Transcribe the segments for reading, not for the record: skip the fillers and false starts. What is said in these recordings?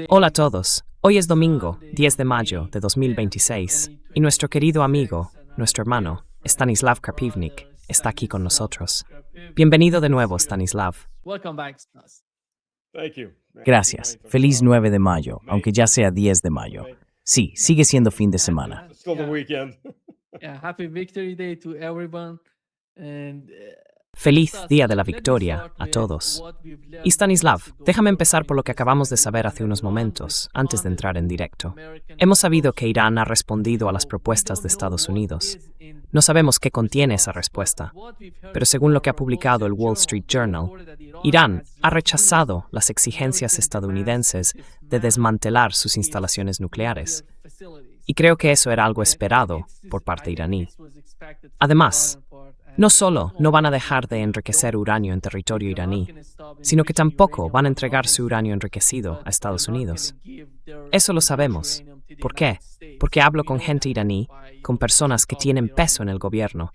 Hola a todos. Hoy es domingo, 10 de mayo de 2026, y nuestro querido amigo, nuestro hermano, Stanislav Krapivnik, está aquí con nosotros. Bienvenido de nuevo, Stanislav. Gracias. Feliz 9 de mayo, aunque ya sea 10 de mayo. Sí, sigue siendo fin de semana. Feliz Día de la Victoria a todos. Y Stanislav, déjame empezar por lo que acabamos de saber hace unos momentos, antes de entrar en directo. Hemos sabido que Irán ha respondido a las propuestas de Estados Unidos. No sabemos qué contiene esa respuesta, pero según lo que ha publicado el Wall Street Journal, Irán ha rechazado las exigencias estadounidenses de desmantelar sus instalaciones nucleares. Y creo que eso era algo esperado por parte iraní. Además, no solo no van a dejar de enriquecer uranio en territorio iraní, sino que tampoco van a entregar su uranio enriquecido a Estados Unidos. Eso lo sabemos. ¿Por qué? Porque hablo con gente iraní, con personas que tienen peso en el gobierno,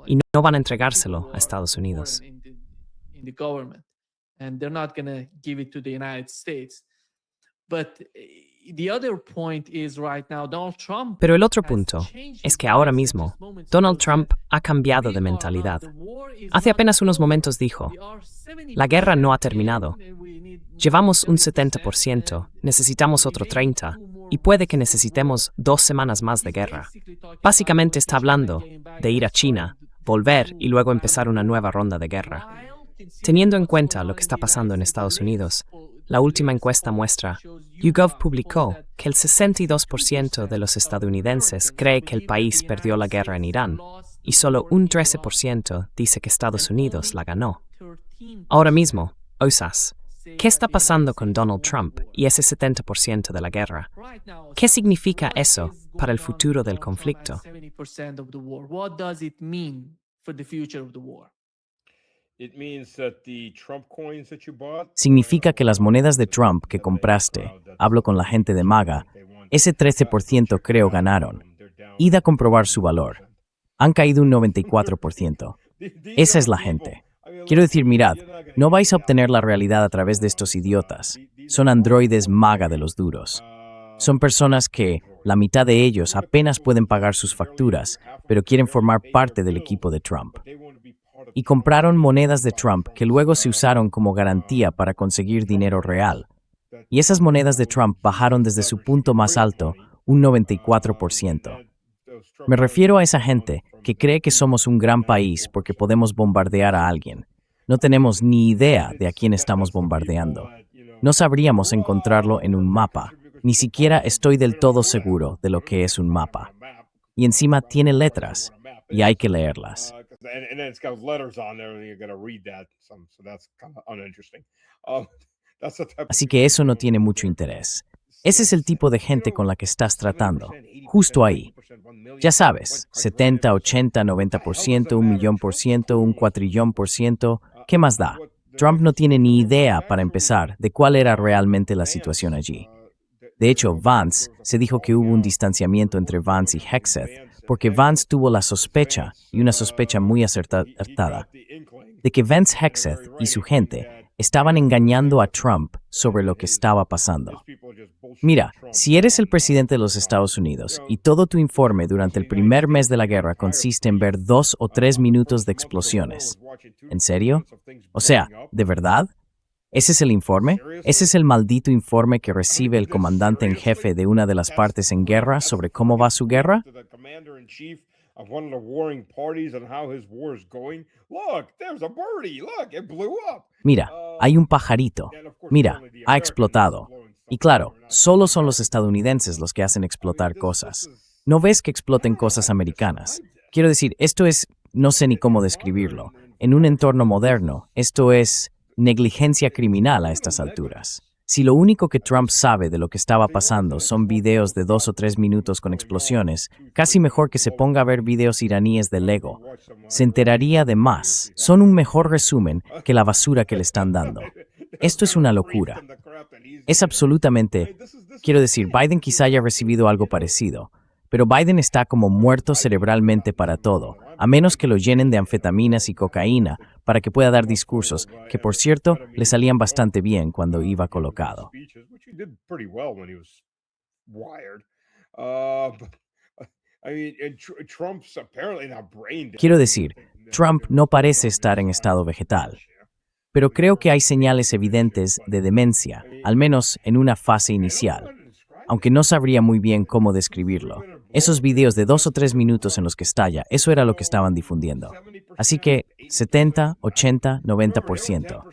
y no van a entregárselo a Estados Unidos. Pero el otro punto es que ahora mismo Donald Trump ha cambiado de mentalidad. Hace apenas unos momentos dijo, la guerra no ha terminado. Llevamos un 70%, necesitamos otro 30%, y puede que necesitemos 2 semanas más de guerra. Básicamente está hablando de ir a China, volver y luego empezar una nueva ronda de guerra. Teniendo en cuenta lo que está pasando en Estados Unidos, la última encuesta muestra, YouGov publicó que el 62% de los estadounidenses cree que el país perdió la guerra en Irán, y solo un 13% dice que Estados Unidos la ganó. Ahora mismo, Osas, ¿qué está pasando con Donald Trump y ese 70% de la guerra? ¿Qué significa eso para el futuro del conflicto? Significa que las monedas de Trump que compraste, hablo con la gente de MAGA, ese 13% creo ganaron. Id a comprobar su valor. Han caído un 94%. Esa es la gente. Quiero decir, mirad, no vais a obtener la realidad a través de estos idiotas. Son androides MAGA de los duros. Son personas que, la mitad de ellos apenas pueden pagar sus facturas, pero quieren formar parte del equipo de Trump. Y compraron monedas de Trump que luego se usaron como garantía para conseguir dinero real. Y esas monedas de Trump bajaron desde su punto más alto, un 94%. Me refiero a esa gente que cree que somos un gran país porque podemos bombardear a alguien. No tenemos ni idea de a quién estamos bombardeando. No sabríamos encontrarlo en un mapa. Ni siquiera estoy del todo seguro de lo que es un mapa. Y encima tiene letras, y hay que leerlas. Así que eso no tiene mucho interés. Ese es el tipo de gente con la que estás tratando, justo ahí. Ya sabes, 70, 80, 90%, 1.000.000%, un cuatrillón por ciento, ¿qué más da? Trump no tiene ni idea, para empezar, de cuál era realmente la situación allí. De hecho, Vance se dijo que hubo un distanciamiento entre Vance y Hegseth, porque Vance tuvo la sospecha, y una sospecha muy acertada, de que Vance Hegseth y su gente estaban engañando a Trump sobre lo que estaba pasando. Mira, si eres el presidente de los Estados Unidos y todo tu informe durante el primer mes de la guerra consiste en ver 2 o 3 minutos de explosiones, ¿en serio? O sea, ¿de verdad? ¿Ese es el informe? ¿Ese es el maldito informe que recibe el comandante en jefe de una de las partes en guerra sobre cómo va su guerra? Mira, hay un pajarito. Mira, ha explotado. Y claro, solo son los estadounidenses los que hacen explotar cosas. ¿No ves que exploten cosas americanas? Quiero decir, esto es, no sé ni cómo describirlo. En un entorno moderno, esto es negligencia criminal a estas alturas. Si lo único que Trump sabe de lo que estaba pasando son videos de 2 o 3 minutos con explosiones, casi mejor que se ponga a ver videos iraníes de Lego. Se enteraría de más. Son un mejor resumen que la basura que le están dando. Esto es una locura. Es absolutamente... Quiero decir, Biden quizá haya recibido algo parecido, pero Biden está como muerto cerebralmente para todo, a menos que lo llenen de anfetaminas y cocaína para que pueda dar discursos que, por cierto, le salían bastante bien cuando iba colocado. Quiero decir, Trump no parece estar en estado vegetal, pero creo que hay señales evidentes de demencia, al menos en una fase inicial, aunque no sabría muy bien cómo describirlo. Esos videos de 2 o 3 minutos en los que estalla, eso era lo que estaban difundiendo. Así que 70, 80, 90%.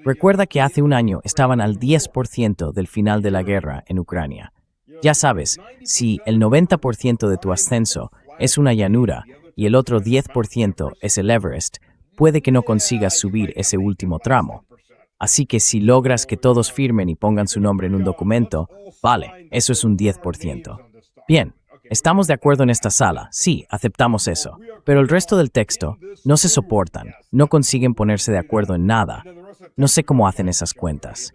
Recuerda que hace un año estaban al 10% del final de la guerra en Ucrania. Ya sabes, si el 90% de tu ascenso es una llanura y el otro 10% es el Everest, puede que no consigas subir ese último tramo. Así que si logras que todos firmen y pongan su nombre en un documento, vale, eso es un 10%. Bien, estamos de acuerdo en esta sala, sí, aceptamos eso. Pero el resto del texto, no se soportan, no consiguen ponerse de acuerdo en nada. No sé cómo hacen esas cuentas.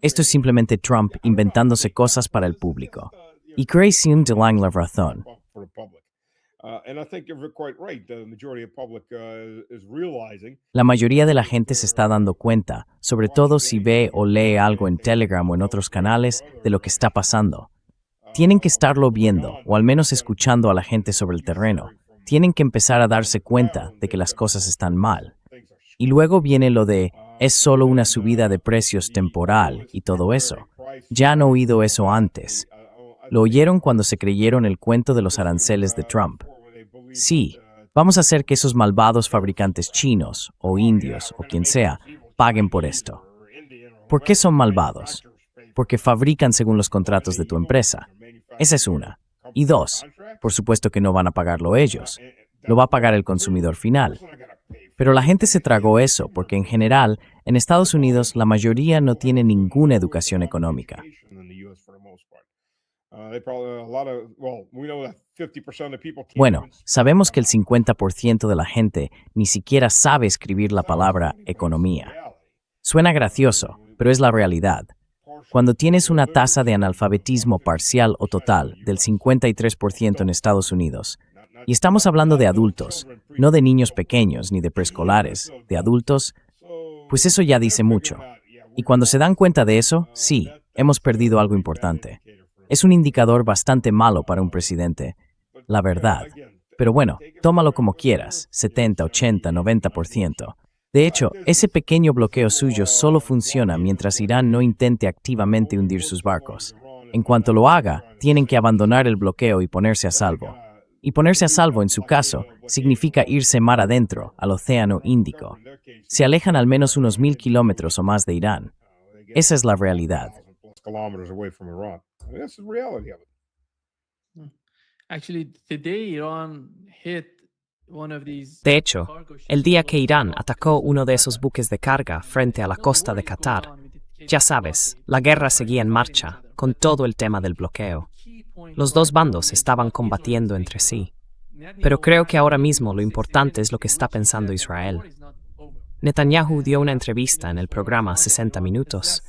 Esto es simplemente Trump inventándose cosas para el público. Y creo sin Delang la razón. La mayoría de la gente se está dando cuenta, sobre todo si ve o lee algo en Telegram o en otros canales, de lo que está pasando. Tienen que estarlo viendo, o al menos escuchando a la gente sobre el terreno. Tienen que empezar a darse cuenta de que las cosas están mal. Y luego viene lo de, es solo una subida de precios temporal y todo eso. Ya han oído eso antes. Lo oyeron cuando se creyeron el cuento de los aranceles de Trump. Sí, vamos a hacer que esos malvados fabricantes chinos, o indios, o quien sea, paguen por esto. ¿Por qué son malvados? Porque fabrican según los contratos de tu empresa. Esa es una. Y dos, por supuesto que no van a pagarlo ellos. Lo va a pagar el consumidor final. Pero la gente se tragó eso porque en general, en Estados Unidos, la mayoría no tiene ninguna educación económica. Bueno, sabemos que el 50% de la gente ni siquiera sabe escribir la palabra economía. Suena gracioso, pero es la realidad. Cuando tienes una tasa de analfabetismo parcial o total del 53% en Estados Unidos, y estamos hablando de adultos, no de niños pequeños ni de preescolares, de adultos, pues eso ya dice mucho. Y cuando se dan cuenta de eso, sí, hemos perdido algo importante. Es un indicador bastante malo para un presidente, la verdad. Pero bueno, tómalo como quieras, 70, 80, 90%. De hecho, ese pequeño bloqueo suyo solo funciona mientras Irán no intente activamente hundir sus barcos. En cuanto lo haga, tienen que abandonar el bloqueo y ponerse a salvo. Y ponerse a salvo, en su caso, significa irse mar adentro, al Océano Índico. Se alejan al menos unos 1000 kilómetros o más de Irán. Esa es la realidad. De hecho, el día que Irán atacó uno de esos buques de carga frente a la costa de Qatar, ya sabes, la guerra seguía en marcha, con todo el tema del bloqueo. Los dos bandos estaban combatiendo entre sí. Pero creo que ahora mismo lo importante es lo que está pensando Israel. Netanyahu dio una entrevista en el programa 60 Minutos,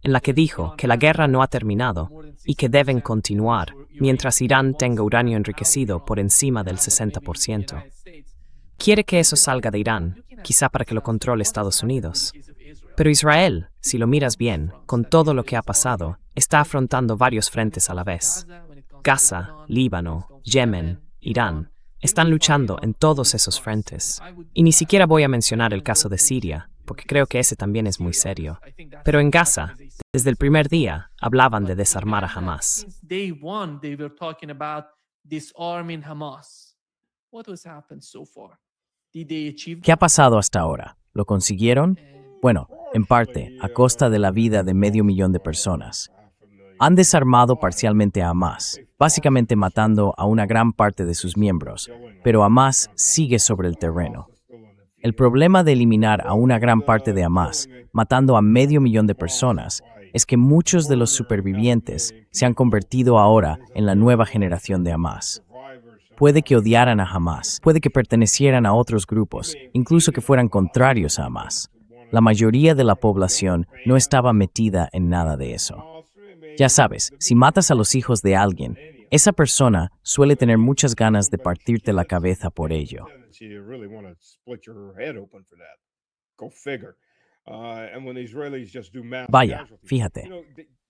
en la que dijo que la guerra no ha terminado y que deben continuar mientras Irán tenga uranio enriquecido por encima del 60%. Quiere que eso salga de Irán, quizá para que lo controle Estados Unidos. Pero Israel, si lo miras bien, con todo lo que ha pasado, está afrontando varios frentes a la vez. Gaza, Líbano, Yemen, Irán, están luchando en todos esos frentes. Y ni siquiera voy a mencionar el caso de Siria, porque creo que ese también es muy serio. Pero en Gaza, desde el primer día, hablaban de desarmar a Hamas. ¿Qué ha pasado hasta ahora? ¿Lo consiguieron? Bueno, en parte, a costa de la vida de 500,000 de personas. Han desarmado parcialmente a Hamas, básicamente matando a una gran parte de sus miembros, pero Hamas sigue sobre el terreno. El problema de eliminar a una gran parte de Hamas, matando a 500,000 de personas, es que muchos de los supervivientes se han convertido ahora en la nueva generación de Hamas. Puede que odiaran a Hamas, puede que pertenecieran a otros grupos, incluso que fueran contrarios a Hamas. La mayoría de la población no estaba metida en nada de eso. Ya sabes, si matas a los hijos de alguien, esa persona suele tener muchas ganas de partirte la cabeza por ello. Vaya, fíjate.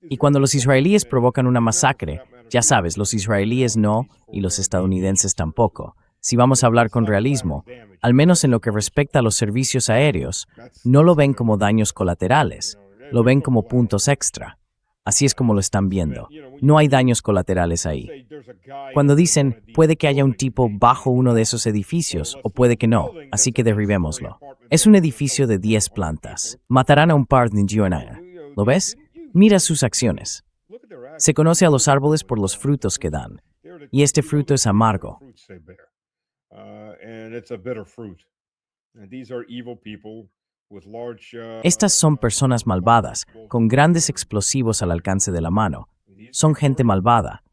Y cuando los israelíes provocan una masacre, ya sabes, los israelíes no y los estadounidenses tampoco. Si vamos a hablar con realismo, al menos en lo que respecta a los servicios aéreos, no lo ven como daños colaterales, lo ven como puntos extra. Así es como lo están viendo. No hay daños colaterales ahí. Cuando dicen, puede que haya un tipo bajo uno de esos edificios o puede que no, así que derribémoslo. Es un edificio de 10 plantas. Matarán a un par de indianos. ¿Lo ves? Mira sus acciones. Se conoce a los árboles por los frutos que dan, y este fruto es amargo. Estas son personas malvadas, con grandes explosivos al alcance de la mano. Son gente malvada.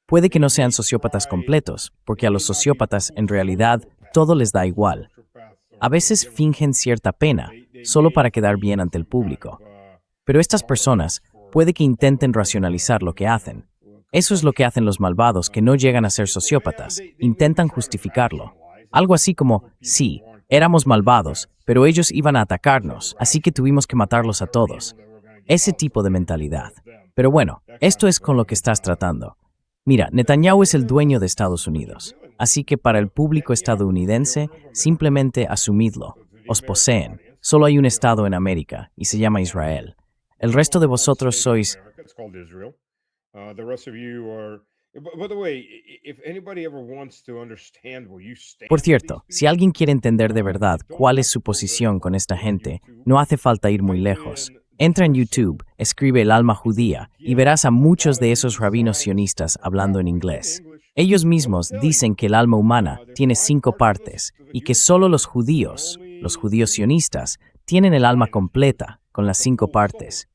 Puede que no sean sociópatas completos, porque a los sociópatas en realidad todo les da igual. A veces fingen cierta pena, solo para quedar bien ante el público. Pero estas personas puede que intenten racionalizar lo que hacen. Eso es lo que hacen los malvados que no llegan a ser sociópatas, intentan justificarlo. Algo así como, sí, éramos malvados, pero ellos iban a atacarnos, así que tuvimos que matarlos a todos. Ese tipo de mentalidad. Pero bueno, esto es con lo que estás tratando. Mira, Netanyahu es el dueño de Estados Unidos, así que para el público estadounidense, simplemente asumidlo. Os poseen. Solo hay un estado en América, y se llama Israel. El resto de vosotros sois... Por cierto, si alguien quiere entender de verdad cuál es su posición con esta gente, no hace falta ir muy lejos. Entra en YouTube, escribe El alma judía y verás a muchos de esos rabinos sionistas hablando en inglés. Ellos mismos dicen que el alma humana tiene 5 partes y que solo los judíos sionistas, tienen el alma completa, con las 5 partes.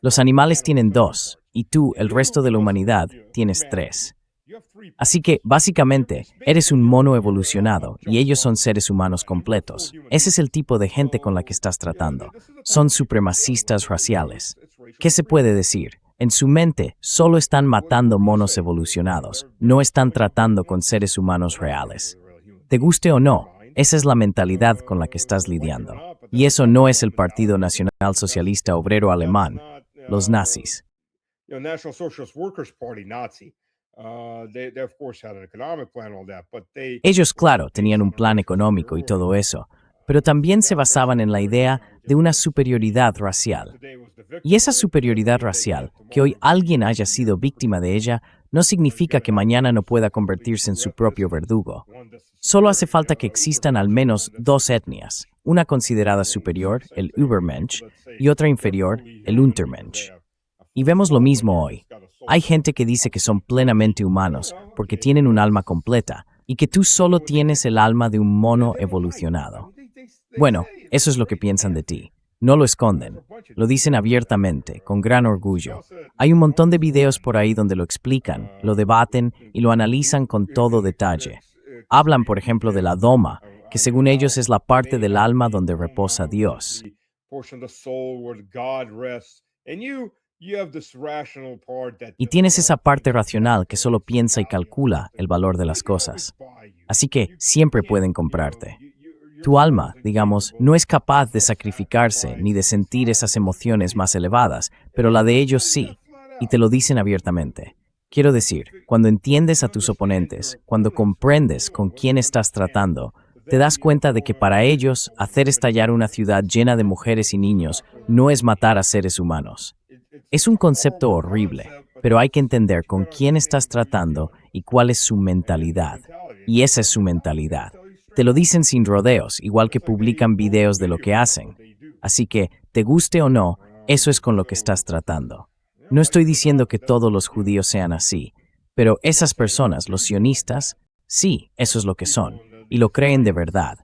Los animales tienen 2 y tú, el resto de la humanidad, tienes 3. Así que, básicamente, eres un mono evolucionado y ellos son seres humanos completos. Ese es el tipo de gente con la que estás tratando. Son supremacistas raciales. ¿Qué se puede decir? En su mente, solo están matando monos evolucionados, no están tratando con seres humanos reales. Te guste o no, esa es la mentalidad con la que estás lidiando. Y eso no es el Partido Nacional Socialista Obrero Alemán, los nazis. Ellos, claro, tenían un plan económico y todo eso, pero también se basaban en la idea de una superioridad racial. Y esa superioridad racial, que hoy alguien haya sido víctima de ella, no significa que mañana no pueda convertirse en su propio verdugo. Solo hace falta que existan al menos 2 etnias, una considerada superior, el Übermensch, y otra inferior, el Untermensch. Y vemos lo mismo hoy. Hay gente que dice que son plenamente humanos porque tienen un alma completa y que tú solo tienes el alma de un mono evolucionado. Bueno, eso es lo que piensan de ti. No lo esconden. Lo dicen abiertamente, con gran orgullo. Hay un montón de videos por ahí donde lo explican, lo debaten y lo analizan con todo detalle. Hablan, por ejemplo, de la doma, que según ellos es la parte del alma donde reposa Dios. Y tienes esa parte racional que solo piensa y calcula el valor de las cosas. Así que siempre pueden comprarte. Tu alma, digamos, no es capaz de sacrificarse ni de sentir esas emociones más elevadas, pero la de ellos sí, y te lo dicen abiertamente. Quiero decir, cuando entiendes a tus oponentes, cuando comprendes con quién estás tratando, te das cuenta de que para ellos hacer estallar una ciudad llena de mujeres y niños no es matar a seres humanos. Es un concepto horrible, pero hay que entender con quién estás tratando y cuál es su mentalidad. Y esa es su mentalidad. Te lo dicen sin rodeos, igual que publican videos de lo que hacen. Así que, te guste o no, eso es con lo que estás tratando. No estoy diciendo que todos los judíos sean así, pero esas personas, los sionistas, sí, eso es lo que son, y lo creen de verdad.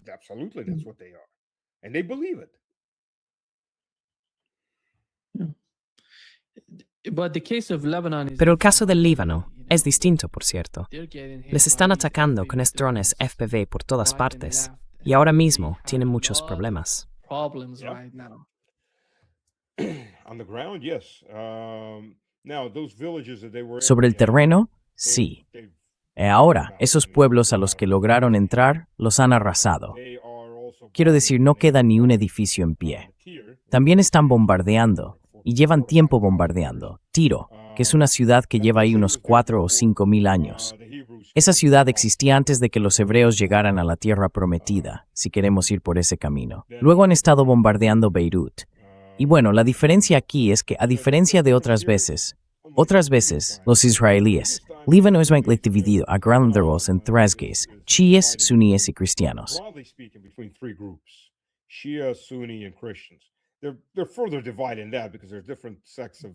Pero el caso del Líbano es distinto, por cierto. Les están atacando con drones FPV por todas partes, y ahora mismo tienen muchos problemas. Sobre el terreno, Sí. Ahora, esos pueblos a los que lograron entrar los han arrasado. Quiero decir, no queda ni un edificio en pie. También están bombardeando, y llevan tiempo bombardeando. Tiro, que es una ciudad que lleva ahí unos 4 o 5 mil años. Esa ciudad existía antes de que los hebreos llegaran a la tierra prometida, si queremos ir por ese camino. Luego han estado bombardeando Beirut. Y bueno, la diferencia aquí es que, a diferencia de otras veces, los israelíes, Líbano es dividido a grandes en tres grupos, chiíes, suníes y cristianos.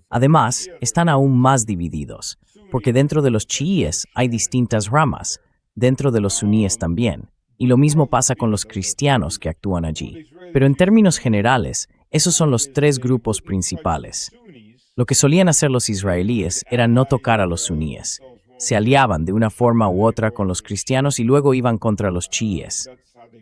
Además, están aún más divididos, porque dentro de los chiíes hay distintas ramas, dentro de los suníes también, y lo mismo pasa con los cristianos que actúan allí. Pero en términos generales, esos son los tres grupos principales. Lo que solían hacer los israelíes era no tocar a los suníes. Se aliaban de una forma u otra con los cristianos y luego iban contra los chiíes.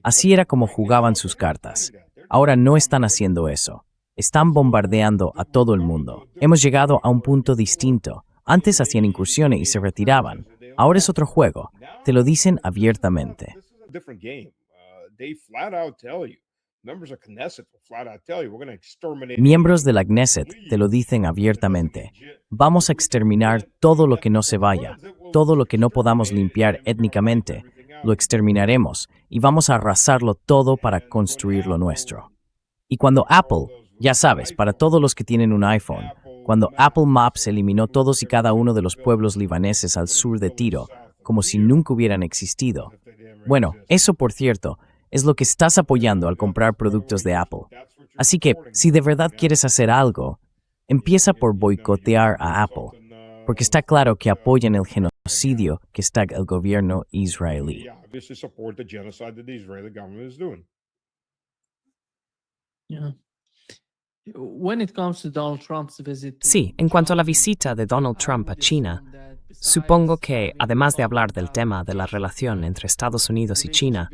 Así era como jugaban sus cartas. Ahora no están haciendo eso. Están bombardeando a todo el mundo. Hemos llegado a un punto distinto. Antes hacían incursiones y se retiraban. Ahora es otro juego. Te lo dicen abiertamente. Miembros de la Knesset te lo dicen abiertamente. Vamos a exterminar todo lo que no se vaya, todo lo que no podamos limpiar étnicamente, lo exterminaremos y vamos a arrasarlo todo para construir lo nuestro. Y cuando Apple, ya sabes, para todos los que tienen un iPhone, cuando Apple Maps eliminó todos y cada uno de los pueblos libaneses al sur de Tiro, como si nunca hubieran existido. Bueno, eso por cierto, es lo que estás apoyando al comprar productos de Apple. Así que, si de verdad quieres hacer algo, empieza por boicotear a Apple, porque está claro que apoyan el genocidio que está el gobierno israelí. Sí, en cuanto a la visita de Donald Trump a China, supongo que, además de hablar del tema de la relación entre Estados Unidos y China,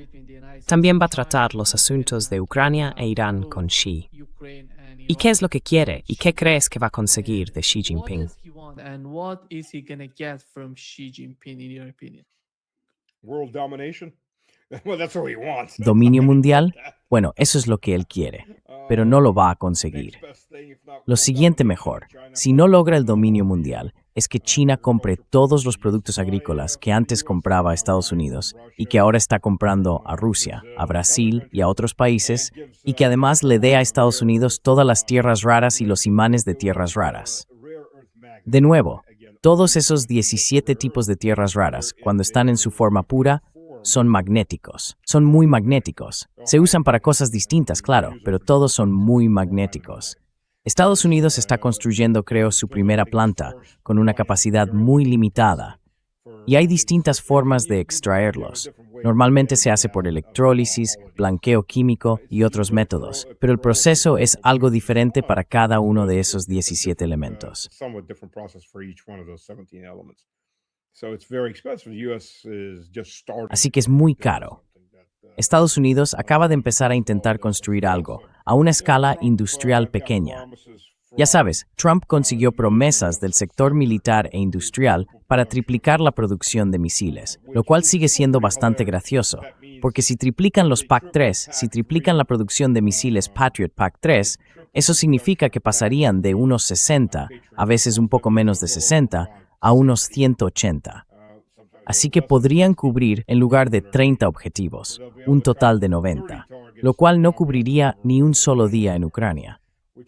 también va a tratar los asuntos de Ucrania e Irán con Xi. ¿Y qué es lo que quiere y qué crees que va a conseguir de Xi Jinping? ¿Dominio mundial? Bueno, eso es lo que él quiere, pero no lo va a conseguir. Lo siguiente mejor, si no logra el dominio mundial, es que China compre todos los productos agrícolas que antes compraba a Estados Unidos y que ahora está comprando a Rusia, a Brasil y a otros países, y que además le dé a Estados Unidos todas las tierras raras y los imanes de tierras raras. De nuevo, todos esos 17 tipos de tierras raras, cuando están en su forma pura, son magnéticos. Son muy magnéticos. Se usan para cosas distintas, claro, pero todos son muy magnéticos. Estados Unidos está construyendo, creo, su primera planta, con una capacidad muy limitada. Y hay distintas formas de extraerlos. Normalmente se hace por electrólisis, blanqueo químico y otros métodos, pero el proceso es algo diferente para cada uno de esos 17 elementos. Así que es muy caro. Estados Unidos acaba de empezar a intentar construir algo, a una escala industrial pequeña. Ya sabes, Trump consiguió promesas del sector militar e industrial para triplicar la producción de misiles, lo cual sigue siendo bastante gracioso, porque si triplican los PAC-3, si triplican la producción de misiles Patriot PAC-3, eso significa que pasarían de unos 60, a veces un poco menos de 60, a unos 180. Así que podrían cubrir, en lugar de 30 objetivos, un total de 90, lo cual no cubriría ni un solo día en Ucrania.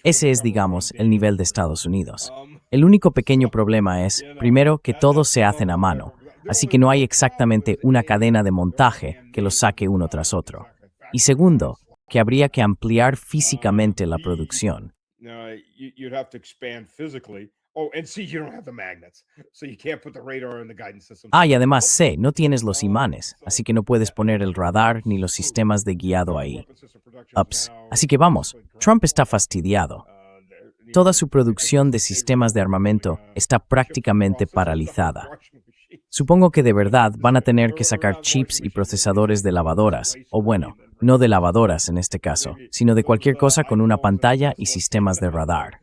Ese es, digamos, el nivel de Estados Unidos. El único pequeño problema es, primero, que todos se hacen a mano, así que no hay exactamente una cadena de montaje que los saque uno tras otro. Y segundo, que habría que ampliar físicamente la producción. Y además C, no tienes los imanes, así que no puedes poner el radar ni los sistemas de guiado ahí. Ups. Así que vamos, Trump está fastidiado. Toda su producción de sistemas de armamento está prácticamente paralizada. Supongo que de verdad van a tener que sacar chips y procesadores de lavadoras, o bueno, no de lavadoras en este caso, sino de cualquier cosa con una pantalla y sistemas de radar.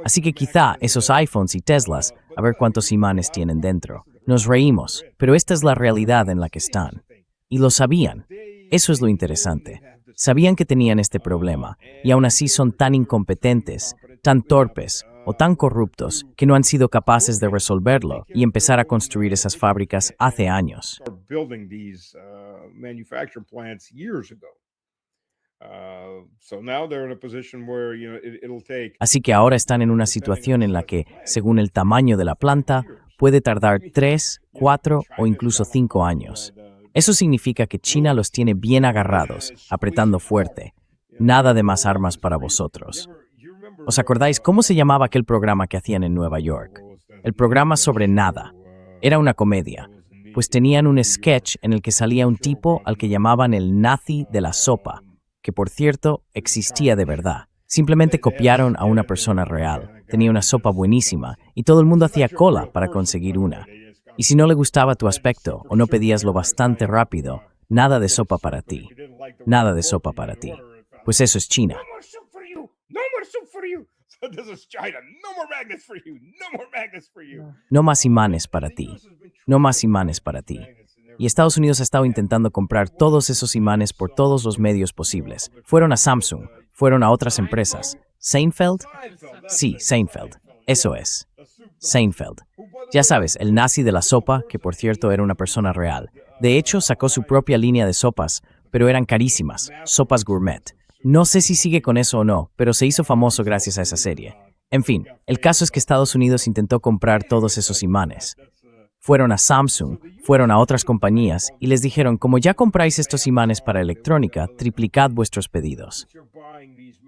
Así que quizá esos iPhones y Teslas, a ver cuántos imanes tienen dentro. Nos reímos, pero esta es la realidad en la que están. Y lo sabían. Eso es lo interesante. Sabían que tenían este problema, y aún así son tan incompetentes, tan torpes o tan corruptos que no han sido capaces de resolverlo y empezar a construir esas fábricas hace años. Así que ahora están en una situación en la que, según el tamaño de la planta, puede tardar 3, 4 o incluso 5 años. Eso significa que China los tiene bien agarrados, apretando fuerte. Nada de más armas para vosotros. ¿Os acordáis cómo se llamaba aquel programa que hacían en Nueva York? El programa sobre nada. Era una comedia, pues tenían un sketch en el que salía un tipo al que llamaban el nazi de la sopa, que por cierto existía de verdad. Simplemente copiaron a una persona real. Tenía una sopa buenísima y todo el mundo hacía cola para conseguir una. Y si no le gustaba tu aspecto o no pedías lo bastante rápido, nada de sopa para ti. Nada de sopa para ti. Pues eso es China. No más imanes para ti. No más imanes para ti. Y Estados Unidos ha estado intentando comprar todos esos imanes por todos los medios posibles. Fueron a Samsung, fueron a otras empresas. ¿Seinfeld? Sí, Seinfeld. Eso es. Seinfeld. Ya sabes, el nazi de la sopa, que por cierto era una persona real. De hecho, sacó su propia línea de sopas, pero eran carísimas, sopas gourmet. No sé si sigue con eso o no, pero se hizo famoso gracias a esa serie. En fin, el caso es que Estados Unidos intentó comprar todos esos imanes. Fueron a Samsung, fueron a otras compañías y les dijeron, como ya compráis estos imanes para electrónica, triplicad vuestros pedidos.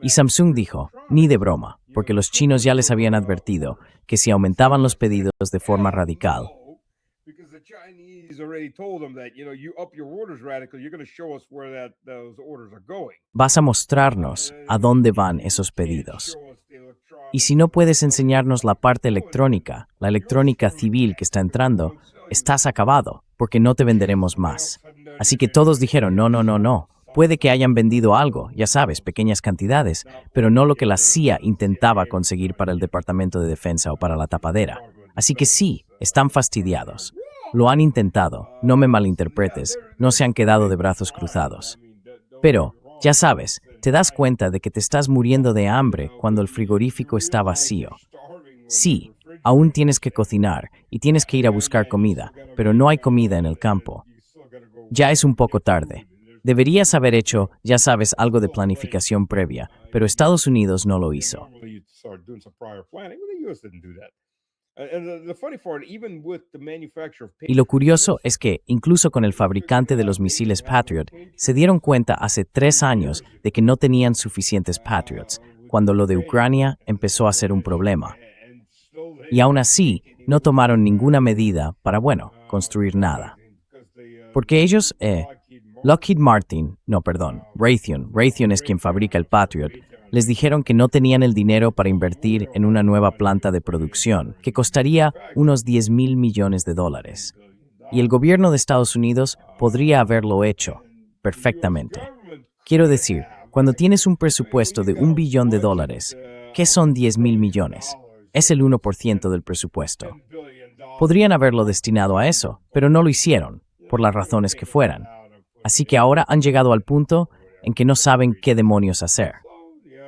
Y Samsung dijo, ni de broma, porque los chinos ya les habían advertido que si aumentaban los pedidos de forma radical, vas a mostrarnos a dónde van esos pedidos. Y si no puedes enseñarnos la parte electrónica, la electrónica civil que está entrando, estás acabado, porque no te venderemos más. Así que todos dijeron, no, no, no, no. Puede que hayan vendido algo, ya sabes, pequeñas cantidades, pero no lo que la CIA intentaba conseguir para el Departamento de Defensa o para la tapadera. Así que sí, están fastidiados. Lo han intentado, no me malinterpretes, no se han quedado de brazos cruzados. Pero, ya sabes, te das cuenta de que te estás muriendo de hambre cuando el frigorífico está vacío. Sí, aún tienes que cocinar y tienes que ir a buscar comida, pero no hay comida en el campo. Ya es un poco tarde. Deberías haber hecho, ya sabes, algo de planificación previa, pero Estados Unidos no lo hizo. Y lo curioso es que, incluso con el fabricante de los misiles Patriot, se dieron cuenta hace 3 años de que no tenían suficientes Patriots, cuando lo de Ucrania empezó a ser un problema. Y aún así, no tomaron ninguna medida para, construir nada. Porque ellos, Raytheon es quien fabrica el Patriot, les dijeron que no tenían el dinero para invertir en una nueva planta de producción, que costaría unos $10,000 millones. Y el gobierno de Estados Unidos podría haberlo hecho perfectamente. Quiero decir, cuando tienes un presupuesto de $1 billón, ¿qué son 10,000 millones? Es el 1% del presupuesto. Podrían haberlo destinado a eso, pero no lo hicieron, por las razones que fueran. Así que ahora han llegado al punto en que no saben qué demonios hacer.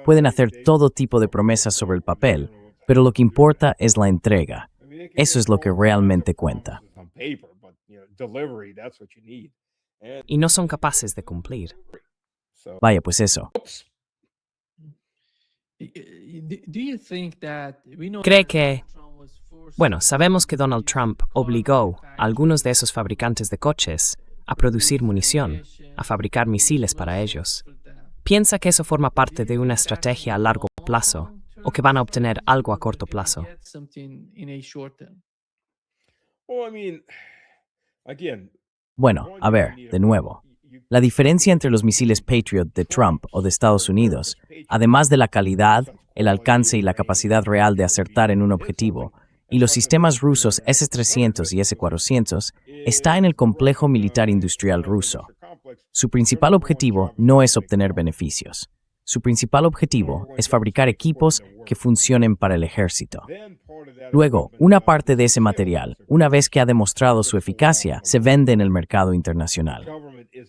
Pueden hacer todo tipo de promesas sobre el papel, pero lo que importa es la entrega. Eso es lo que realmente cuenta. Y no son capaces de cumplir. Vaya, pues eso. ¿Cree que... sabemos que Donald Trump obligó a algunos de esos fabricantes de coches a producir munición, a fabricar misiles para ellos. ¿Piensa que eso forma parte de una estrategia a largo plazo o que van a obtener algo a corto plazo? A ver, de nuevo. La diferencia entre los misiles Patriot de Trump o de Estados Unidos, además de la calidad, el alcance y la capacidad real de acertar en un objetivo, y los sistemas rusos S-300 y S-400, está en el complejo militar industrial ruso. Su principal objetivo no es obtener beneficios. Su principal objetivo es fabricar equipos que funcionen para el ejército. Luego, una parte de ese material, una vez que ha demostrado su eficacia, se vende en el mercado internacional.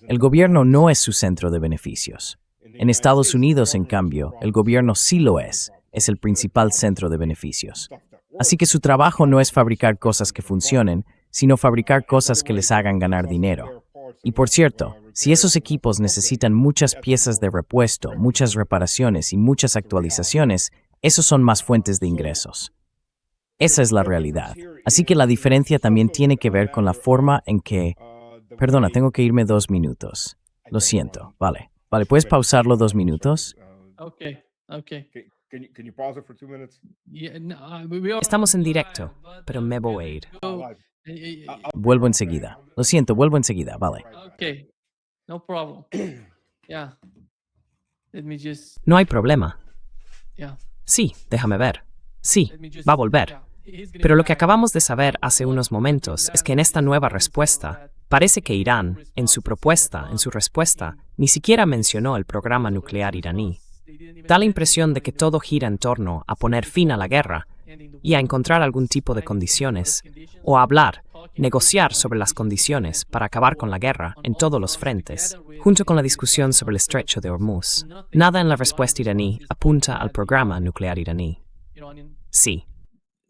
El gobierno no es su centro de beneficios. En Estados Unidos, en cambio, el gobierno sí lo es el principal centro de beneficios. Así que su trabajo no es fabricar cosas que funcionen, sino fabricar cosas que les hagan ganar dinero. Y por cierto, si esos equipos necesitan muchas piezas de repuesto, muchas reparaciones y muchas actualizaciones, esos son más fuentes de ingresos. Esa es la realidad. Así que la diferencia también tiene que ver con la forma en que... Perdona, tengo que irme 2 minutos. Lo siento. Vale, ¿puedes pausarlo 2 minutos? Okay. Can you pause it for 2 minutes? Yeah, no, we are Estamos en directo, pero me voy a ir. Vuelvo enseguida. Lo siento, vuelvo enseguida. Vale. Okay, no problem. Yeah. Let me just, No hay problema. yeah. Sí, déjame ver. Sí, Let me just, va a volver. yeah. He's gonna Pero lo be que back. acabamos de saber hace unos momentos es que en esta nueva respuesta, parece que Irán, en su respuesta, ni siquiera mencionó el programa nuclear iraní. Da la impresión de que todo gira en torno a poner fin a la guerra y a encontrar algún tipo de condiciones, o a hablar, negociar sobre las condiciones para acabar con la guerra en todos los frentes, junto con la discusión sobre el estrecho de Hormuz. Nada en la respuesta iraní apunta al programa nuclear iraní. Iranian Sí,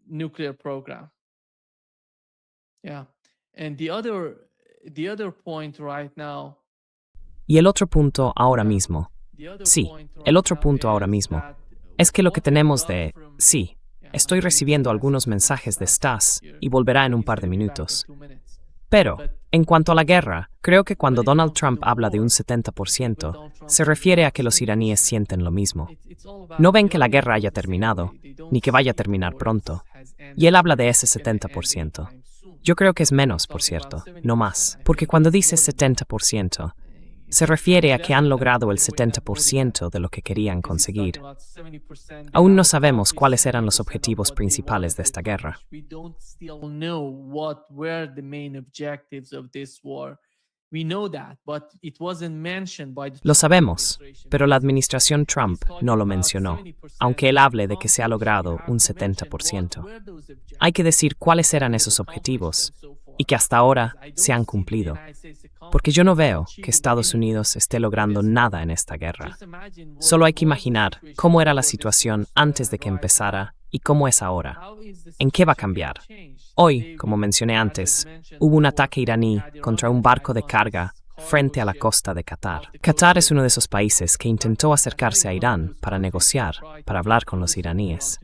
nuclear program. Yeah. And the other point right now. y el otro punto ahora mismo, The other Sí, point el right otro now punto is ahora mismo, that es que lo que what we tenemos got de... from- Sí, Yeah, estoy I'm recibiendo gonna algunos send mensajes de Stas here. y volverá en un He's par de gonna be back in minutos. 2 minutes. Pero, But en cuanto a la guerra, creo que cuando when it Donald comes to Trump the habla de un war, 70%, Donald Trump se says refiere a about que los iraníes sienten lo mismo. It's all about No ven the que la other guerra people haya the same terminado, way. They don't ni que vaya a see the terminar war pronto. has ended. Y él habla de ese It's gonna end 70%. anytime soon. Yo creo que es menos, por cierto, no más, porque cuando dice 70%, se refiere a que han logrado el 70% de lo que querían conseguir. Aún no sabemos cuáles eran los objetivos principales de esta guerra. We don't still know what were the main objectives of this war. We know that, but it wasn't mentioned by the Lo Trump sabemos, administration. pero la administración Trump He's talking no lo about mencionó, 70%. aunque él hable de que se ha Trump logrado has un to mention 70%. what were those objectives. Hay que decir cuáles eran They've esos accomplished objetivos and so forth. y que hasta ahora I don't se han see the cumplido, United States porque yo no veo achieving que Estados anything. Unidos esté logrando nada en esta guerra. Just imagine what Solo hay que was the imaginar situation cómo era la before this situación was, antes de que right empezara y cómo es ahora. now. How is the ¿En qué va a situation cambiar? gonna change? Hoy, Today como we mencioné had, antes, as mentioned hubo un before, ataque we iraní had Iran contra un attack barco de on carga this frente a la cargo ship costa de Qatar. off the Qatar coast es uno of de esos países que intentó acercarse a Irán para negociar, para hablar con los iraníes.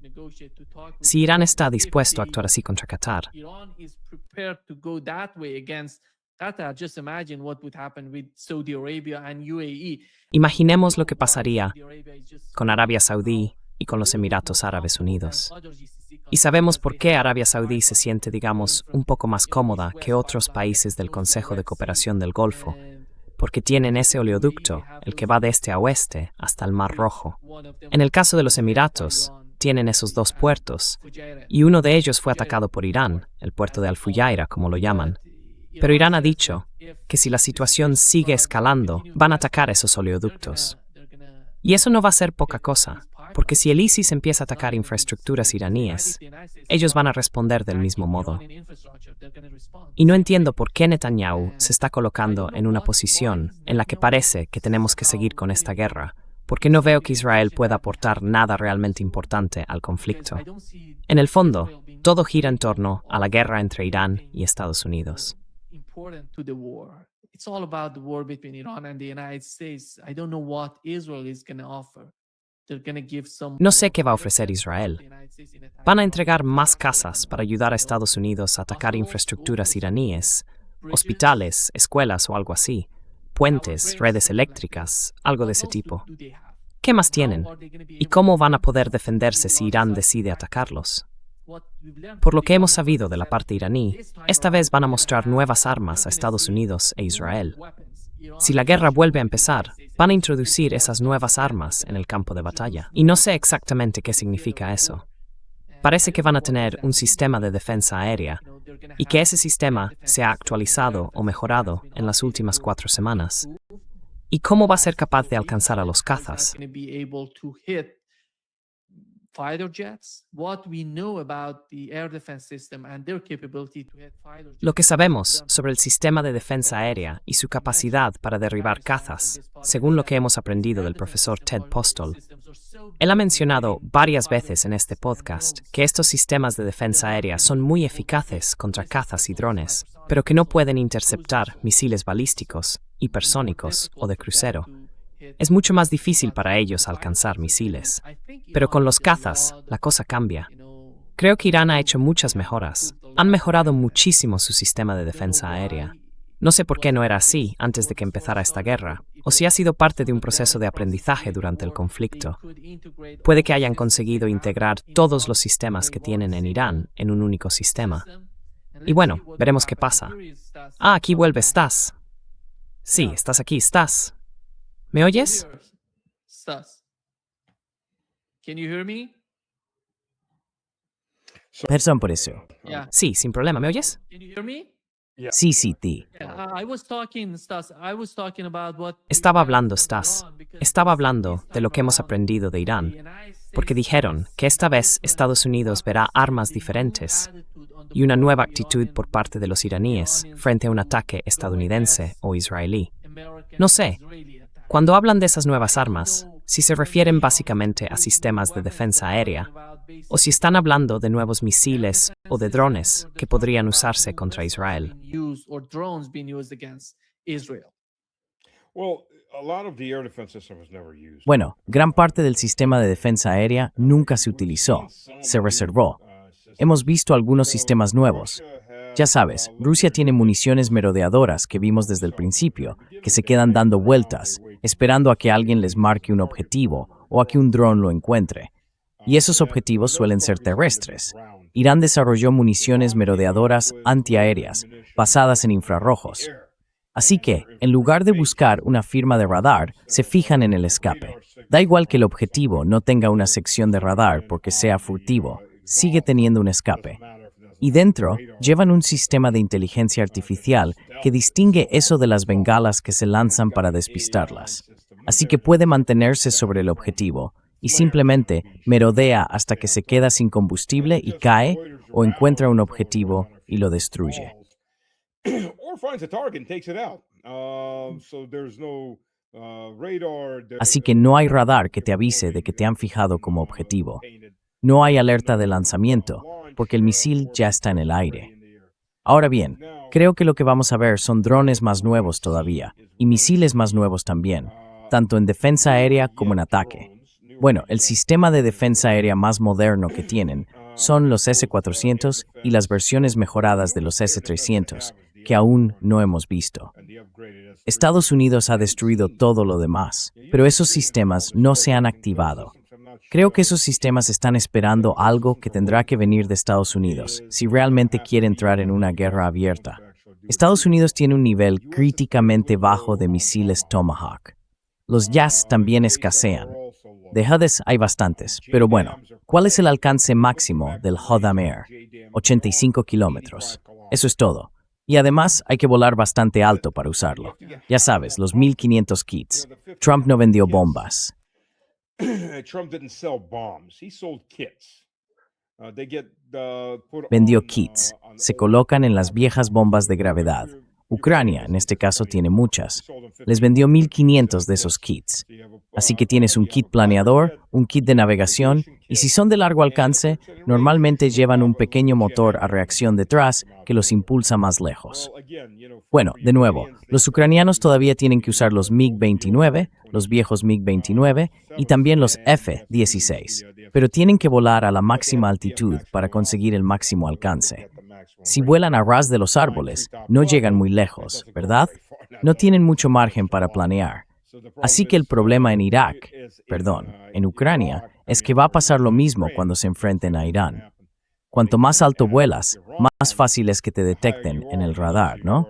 Si Irán está dispuesto a actuar así contra Qatar, Iran is prepared to go that way against Qatar. Just imagine what would happen with Saudi Arabia and UAE. imaginemos lo que pasaría Saudi Arabia is just con Arabia Saudí y con los Emiratos Árabes Unidos. other GCC Y sabemos por qué Arabia Saudí se siente, digamos, un poco más cómoda que otros países del Consejo de Cooperación del Golfo, porque tienen ese oleoducto, el que va de este a oeste hasta el Mar Rojo. En el caso de los Emiratos, tienen esos dos puertos, y uno de ellos fue atacado por Irán, el puerto de Al-Fuyaira, como lo llaman. Pero Irán ha dicho que si la situación sigue escalando, van a atacar esos oleoductos. Y eso no va a ser poca cosa, porque si el ISIS empieza a atacar infraestructuras iraníes, ellos van a responder del mismo modo. Y no entiendo por qué Netanyahu se está colocando en una posición en la que parece que tenemos que seguir con esta guerra, porque no veo que Israel pueda aportar nada realmente importante al conflicto. En el fondo, todo gira en torno a la guerra entre Irán y Estados Unidos. Important to the war. It's all about the war between Iran and the United States. I don't know what Israel is going to offer. They're going to give some. No sé qué va a ofrecer Israel. Van a entregar más casas para ayudar a Estados Unidos a atacar infraestructuras iraníes, hospitales, escuelas o algo así, puentes, redes eléctricas, algo de ese tipo. ¿Qué más tienen? ¿Y cómo van a poder defenderse si Irán decide atacarlos? Por lo que hemos sabido de la parte iraní, esta vez van a mostrar nuevas armas a Estados Unidos e Israel. Si la guerra vuelve a empezar, van a introducir esas nuevas armas en el campo de batalla. Y no sé exactamente qué significa eso. Parece que van a tener un sistema de defensa aérea y que ese sistema se ha actualizado o mejorado en las últimas 4 semanas. ¿Y cómo va a ser capaz de alcanzar a los cazas? Gonna be able to hit fighter jets? What we know about the air defense system and their capability to hit fighter jets. Lo que sabemos sobre el sistema de defensa aérea y su capacidad para derribar cazas, según lo que hemos aprendido del profesor Ted Postol. Él ha mencionado varias veces en este podcast que estos sistemas de defensa aérea son muy eficaces contra cazas y drones, pero que no pueden interceptar misiles balísticos, hipersónicos o de crucero. Es mucho más difícil para ellos alcanzar misiles. Pero con los cazas, la cosa cambia. Creo que Irán ha hecho muchas mejoras. Han mejorado muchísimo su sistema de defensa aérea. No sé por qué no era así antes de que empezara esta guerra, o si ha sido parte de un proceso de aprendizaje durante el conflicto. Puede que hayan conseguido integrar todos los sistemas que tienen en Irán en un único sistema. Y bueno, veremos qué pasa. Ah, aquí vuelve Stas. Sí, estás aquí, Stas. ¿Me oyes? Stas. Can you hear me? Perdón por eso. Yeah. Sí, sin problema. ¿Me oyes? Can you hear me? Sí, sí, ti. Yeah, I was talking, Stas. I was talking about what Estaba hablando, Stas. Estaba hablando de lo que hemos aprendido de Irán, porque dijeron que esta vez Estados Unidos verá armas diferentes y una nueva actitud por parte de los iraníes frente a un ataque estadounidense o israelí. No sé, cuando hablan de esas nuevas armas, si se refieren básicamente a sistemas de defensa aérea, o si están hablando de nuevos misiles o de drones que podrían usarse contra Israel. Bueno, gran parte del sistema de defensa aérea nunca se utilizó, se reservó. Hemos visto algunos sistemas nuevos. Ya sabes, Rusia tiene municiones merodeadoras que vimos desde el principio, que se quedan dando vueltas, esperando a que alguien les marque un objetivo o a que un dron lo encuentre. Y esos objetivos suelen ser terrestres. Irán desarrolló municiones merodeadoras antiaéreas, basadas en infrarrojos. Así que, en lugar de buscar una firma de radar, se fijan en el escape. Da igual que el objetivo no tenga una sección de radar porque sea furtivo, sigue teniendo un escape. Y dentro, llevan un sistema de inteligencia artificial que distingue eso de las bengalas que se lanzan para despistarlas. Así que puede mantenerse sobre el objetivo y simplemente merodea hasta que se queda sin combustible y cae o encuentra un objetivo y lo destruye. Así que no hay radar que te avise de que te han fijado como objetivo. No hay alerta de lanzamiento, porque el misil ya está en el aire. Ahora bien, creo que lo que vamos a ver son drones más nuevos todavía, y misiles más nuevos también, tanto en defensa aérea como en ataque. Bueno, el sistema de defensa aérea más moderno que tienen son los S-400 y las versiones mejoradas de los S-300, que aún no hemos visto. Estados Unidos ha destruido todo lo demás, pero esos sistemas no se han activado. Creo que esos sistemas están esperando algo que tendrá que venir de Estados Unidos, si realmente quiere entrar en una guerra abierta. Estados Unidos tiene un nivel críticamente bajo de misiles Tomahawk. Los Jazz también escasean. De HUDs hay bastantes, pero bueno, ¿cuál es el alcance máximo del HODAM Air? 85 kilómetros. Eso es todo. Y además hay que volar bastante alto para usarlo. Ya sabes, los 1500 kits. Trump no vendió bombas. Vendió kits. Se colocan en las viejas bombas de gravedad. Ucrania, en este caso, tiene muchas. Les vendió 1500 de esos kits. Así que tienes un kit planeador, un kit de navegación, y si son de largo alcance, normalmente llevan un pequeño motor a reacción detrás que los impulsa más lejos. Bueno, de nuevo, los ucranianos todavía tienen que usar los MiG-29, los viejos MiG-29 y también los F-16, pero tienen que volar a la máxima altitud para conseguir el máximo alcance. Si vuelan a ras de los árboles, no llegan muy lejos, ¿verdad? No tienen mucho margen para planear. Así que el problema en en Ucrania, es que va a pasar lo mismo cuando se enfrenten a Irán. Cuanto más alto vuelas, más fácil es que te detecten en el radar, ¿no?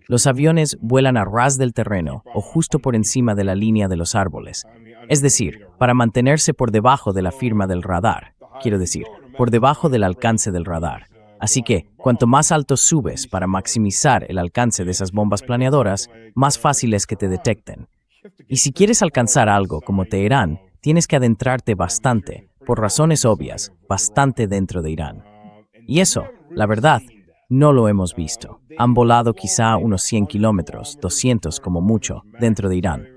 Los aviones vuelan a ras del terreno o justo por encima de la línea de los árboles. Es decir, para mantenerse por debajo de la firma del radar. Quiero decir, por debajo del alcance del radar. Así que, cuanto más alto subes para maximizar el alcance de esas bombas planeadoras, más fácil es que te detecten. Y si quieres alcanzar algo como Teherán, tienes que adentrarte bastante, por razones obvias, bastante dentro de Irán. Y eso, la verdad, no lo hemos visto. Han volado quizá unos 100 kilómetros, 200 como mucho, dentro de Irán.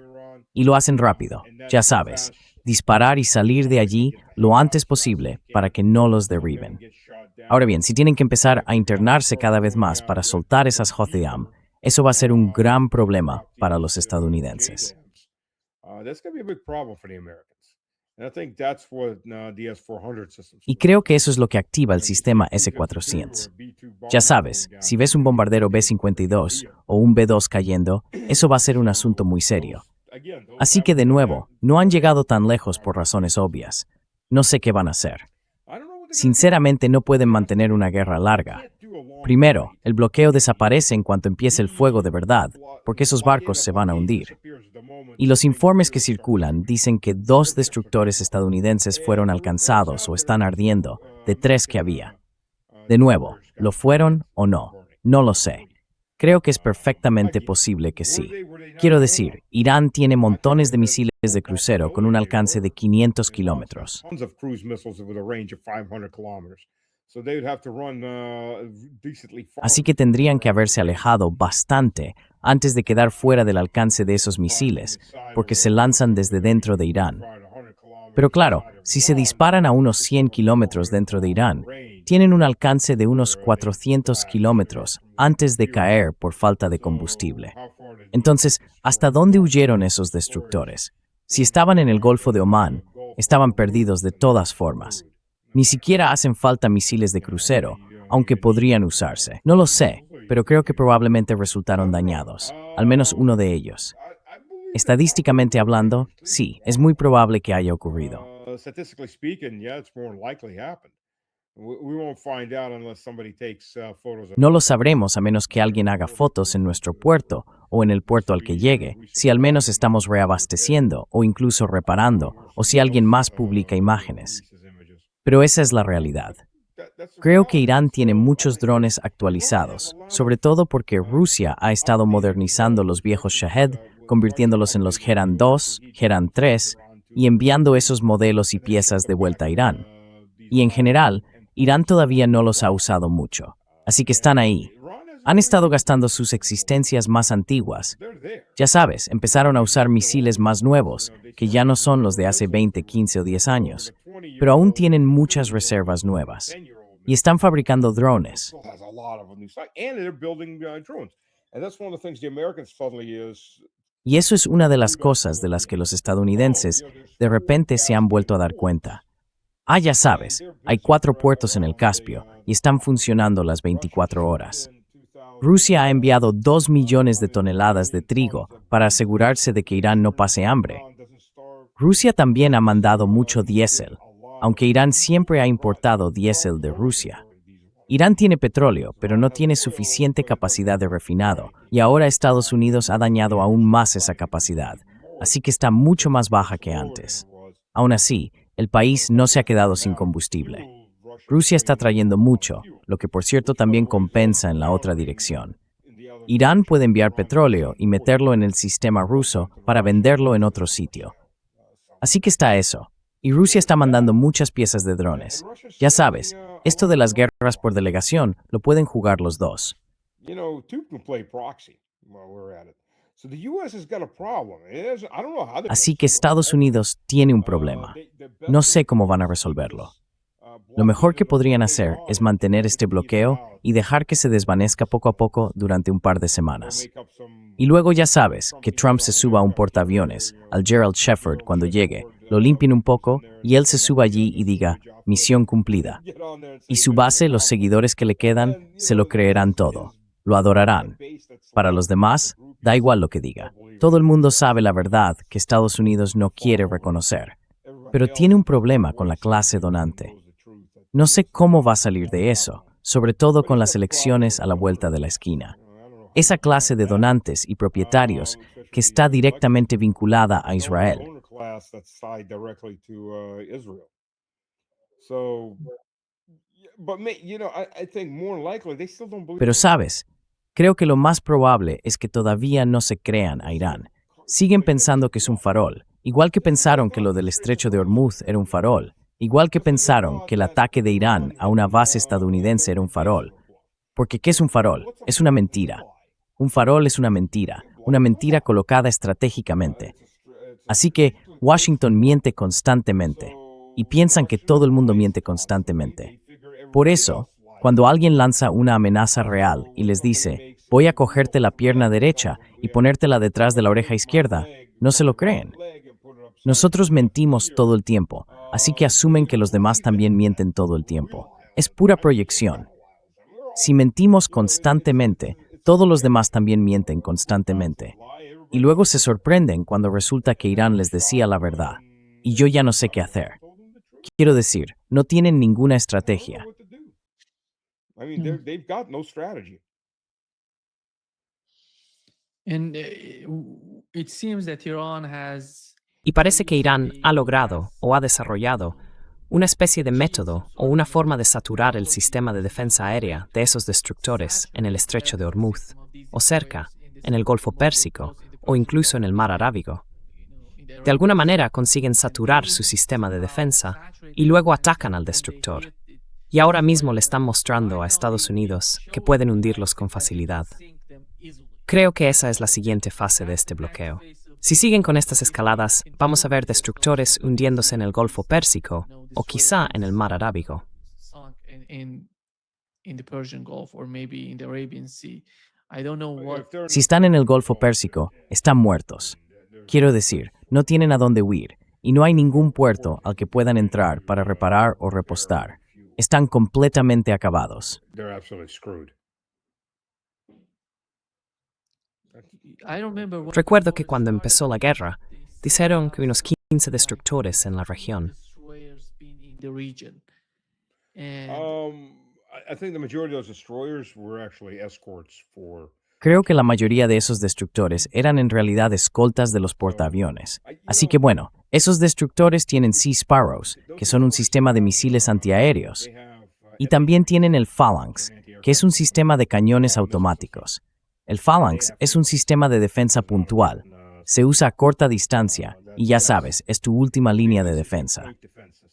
Y lo hacen rápido, ya sabes, disparar y salir de allí lo antes posible para que no los derriben. Ahora bien, si tienen que empezar a internarse cada vez más para soltar esas Hotheam, eso va a ser un gran problema para los estadounidenses. That's going to be a big problem for the Americans. And I think that's what the S-400 systems Y are creo que eso es lo que activa el sistema S-400. Ya sabes, si ves un bombardero B-52 o un B-2 cayendo, eso va a ser un asunto muy serio. Así que de nuevo, no han llegado tan lejos por razones obvias. No sé qué van a hacer. Sinceramente no pueden mantener una guerra larga. Primero, el bloqueo desaparece en cuanto empiece el fuego de verdad, porque esos barcos se van a hundir. Y los informes que circulan dicen que 2 destructores estadounidenses fueron alcanzados o están ardiendo, de 3 que había. De nuevo, ¿lo fueron o no? No lo sé. Creo que es perfectamente posible que sí. Quiero decir, Irán tiene montones de misiles de crucero con un alcance de 500 kilómetros. Tons of cruise missiles with a range of 500 kilometers. So they would have to run decently far. Así que tendrían que haberse alejado bastante antes de quedar fuera del alcance de esos misiles, porque se lanzan desde dentro de Irán. Pero claro, si se disparan a unos 100 kilómetros dentro de Irán, tienen un alcance de unos 400 kilómetros antes de caer por falta de combustible. Entonces, ¿hasta dónde huyeron esos destructores? Si estaban en el Golfo de Omán, estaban perdidos de todas formas. Ni siquiera hacen falta misiles de crucero, aunque podrían usarse. No lo sé, pero creo que probablemente resultaron dañados, al menos uno de ellos. Estadísticamente hablando, sí, es muy probable que haya ocurrido. Statistically speaking, yeah, it's more than likely happened. We won't find out unless somebody takes photos of No lo sabremos a menos que alguien haga fotos en nuestro puerto o en el puerto al que llegue, si al menos estamos reabasteciendo o incluso reparando, o si alguien más publica imágenes. Pero esa es la realidad. Creo que Irán tiene muchos drones actualizados, sobre todo porque Rusia ha estado modernizando los viejos Shahed, convirtiéndolos en los Geran 2, Geran 3 y enviando esos modelos y piezas de vuelta a Irán. Y en general, Irán todavía no los ha usado mucho, así que están ahí. Han estado gastando sus existencias más antiguas. Ya sabes, empezaron a usar misiles más nuevos, que ya no son los de hace 20, 15 o 10 años, pero aún tienen muchas reservas nuevas. Y están fabricando drones. has a lot of them inside, and they're building drones. And that's one of the things the Americans suddenly is. Y eso es una de las cosas de las que los estadounidenses de repente se han vuelto a dar cuenta. Ya sabes, hay 4 puertos en el Caspio y están funcionando las 24 horas. Rusia ha enviado 2 millones de toneladas de trigo para asegurarse de que Irán no pase hambre. Rusia también ha mandado mucho diésel, aunque Irán siempre ha importado diésel de Rusia. Irán tiene petróleo, pero no tiene suficiente capacidad de refinado, y ahora Estados Unidos ha dañado aún más esa capacidad, así que está mucho más baja que antes. Aún así, el país no se ha quedado sin combustible. Rusia está trayendo mucho, lo que por cierto también compensa en la otra dirección. Irán puede enviar petróleo y meterlo en el sistema ruso para venderlo en otro sitio. Así que está eso. Y Rusia está mandando muchas piezas de drones. Ya sabes, esto de las guerras por delegación lo pueden jugar los dos. You know, two can play proxy while we're at it. So the U.S. has got a problem. I don't know how they're Así que Estados Unidos tiene un problema. No sé cómo van a resolverlo. Lo mejor que podrían hacer es mantener este bloqueo y dejar que se desvanezca poco a poco durante un par de semanas. Y luego ya sabes, que Trump se suba a un portaaviones, al Gerald Shepard cuando llegue, lo limpien un poco y él se suba allí y diga, misión cumplida. Y su base, los seguidores que le quedan, se lo creerán todo, lo adorarán. Para los demás, da igual lo que diga. Todo el mundo sabe la verdad que Estados Unidos no quiere reconocer, pero tiene un problema con la clase donante. No sé cómo va a salir de eso, sobre todo con las elecciones a la vuelta de la esquina. Esa clase de donantes y propietarios que está directamente vinculada a Israel. But I think more likely they still don't believe Pero in sabes, creo que lo más probable es que todavía no se crean a Irán. Siguen pensando que es un farol, igual que pensaron que lo del estrecho de Hormuz era un farol, igual que pensaron que el ataque de Irán a una base estadounidense era un farol. Porque ¿qué es un farol? Es una mentira. Un farol es una mentira colocada estratégicamente. Así que Washington miente constantemente, y piensan que todo el mundo miente constantemente. Por eso, cuando alguien lanza una amenaza real y les dice, voy a cogerte la pierna derecha y ponértela detrás de la oreja izquierda, no se lo creen. Nosotros mentimos todo el tiempo, así que asumen que los demás también mienten todo el tiempo. Es pura proyección. Si mentimos constantemente, todos los demás también mienten constantemente. Y luego se sorprenden cuando resulta que Irán les decía la verdad. Y yo ya no sé qué hacer. Quiero decir, no tienen ninguna estrategia. they've got no strategy. And it seems that Iran has Y parece que Irán ha logrado o ha desarrollado una especie de método o una forma de saturar el sistema de defensa aérea de esos destructores en el estrecho de Hormuz, o cerca, en el Golfo Pérsico, o incluso en el Mar Arábigo. De alguna manera consiguen saturar su sistema de defensa y luego atacan al destructor. Y ahora mismo le están mostrando a Estados Unidos que pueden hundirlos con facilidad. Creo que esa es la siguiente fase de este bloqueo. Si siguen con estas escaladas, vamos a ver destructores hundiéndose en el Golfo Pérsico o quizá en el Mar Arábigo. sunk in the Persian Gulf or maybe in the Arabian Sea. I don't know what. Si están en el Golfo Pérsico, están muertos. Quiero decir, no tienen a dónde huir, y no hay ningún puerto al que puedan entrar para reparar o repostar. Están completamente acabados. They're absolutely screwed. I remember when Recuerdo que cuando empezó la guerra, dijeron que unos 15 destructores en la región. destroyers been in the region. And I think the majority of those destroyers were actually escorts for. Creo que la mayoría de esos destructores eran en realidad escoltas de los portaaviones. Así que bueno, esos destructores tienen Sea Sparrows, que son un sistema de misiles antiaéreos. Y también tienen el Phalanx, que es un sistema de cañones automáticos. El Phalanx es un sistema de defensa puntual. Se usa a corta distancia y ya sabes, es tu última línea de defensa.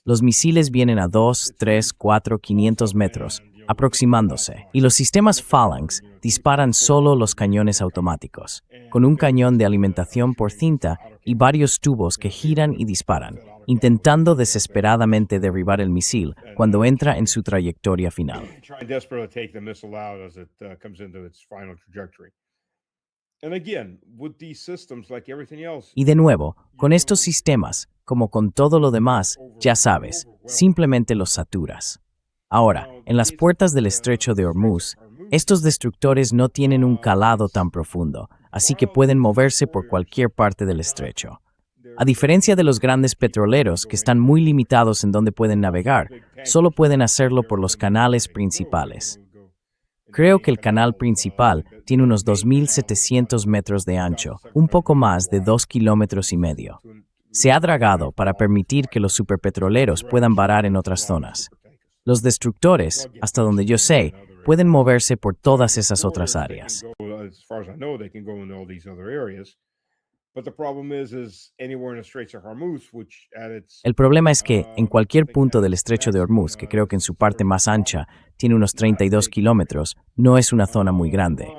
Los misiles vienen a 2, 3, 4, 500 metros, aproximándose, y los sistemas Phalanx disparan solo los cañones automáticos, con un cañón de alimentación por cinta y varios tubos que giran y disparan, intentando desesperadamente derribar el misil cuando entra en su trayectoria final. Trying desperately to take the missile out as it comes into its final trajectory. And again, with these systems, like everything else, Y de nuevo, con estos sistemas, como con todo lo demás, ya sabes, simplemente los saturas. Ahora, en las puertas del estrecho de Hormuz, estos destructores no tienen un calado tan profundo, así que pueden moverse por cualquier parte del estrecho. A diferencia de los grandes petroleros que están muy limitados en donde pueden navegar, solo pueden hacerlo por los canales principales. Creo que el canal principal tiene unos 2.700 metros de ancho, un poco más de 2,5 kilómetros. Se ha dragado para permitir que los superpetroleros puedan varar en otras zonas. Los destructores, hasta donde yo sé, pueden moverse por todas esas otras áreas. as far as I know, they can go into all these other areas. But the problem is anywhere in the Straits of Hormuz, which at its El problema es que, en cualquier punto del estrecho de Hormuz, que creo que en su parte más ancha tiene unos 32 kilómetros, no es una zona muy grande.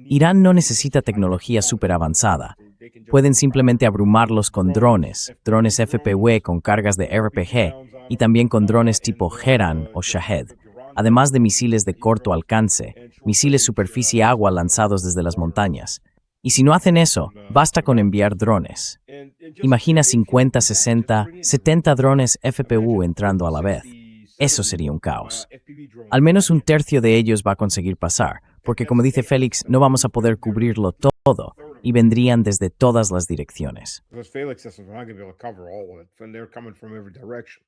Irán no necesita tecnología súper avanzada. Pueden simplemente abrumarlos con drones FPV con cargas de RPG y también con drones tipo Heran o Shahed, además de misiles de corto alcance, misiles superficie-agua lanzados desde las montañas. Y si no hacen eso, basta con enviar drones. Imagina 50, 60, 70 drones FPV entrando a la vez. Eso sería un caos. Al menos un tercio de ellos va a conseguir pasar, porque como dice Félix, no vamos a poder cubrirlo todo, y vendrían desde todas las direcciones. Those Phalanx systems are not going to be able to cover all of it. When they're coming from every direction,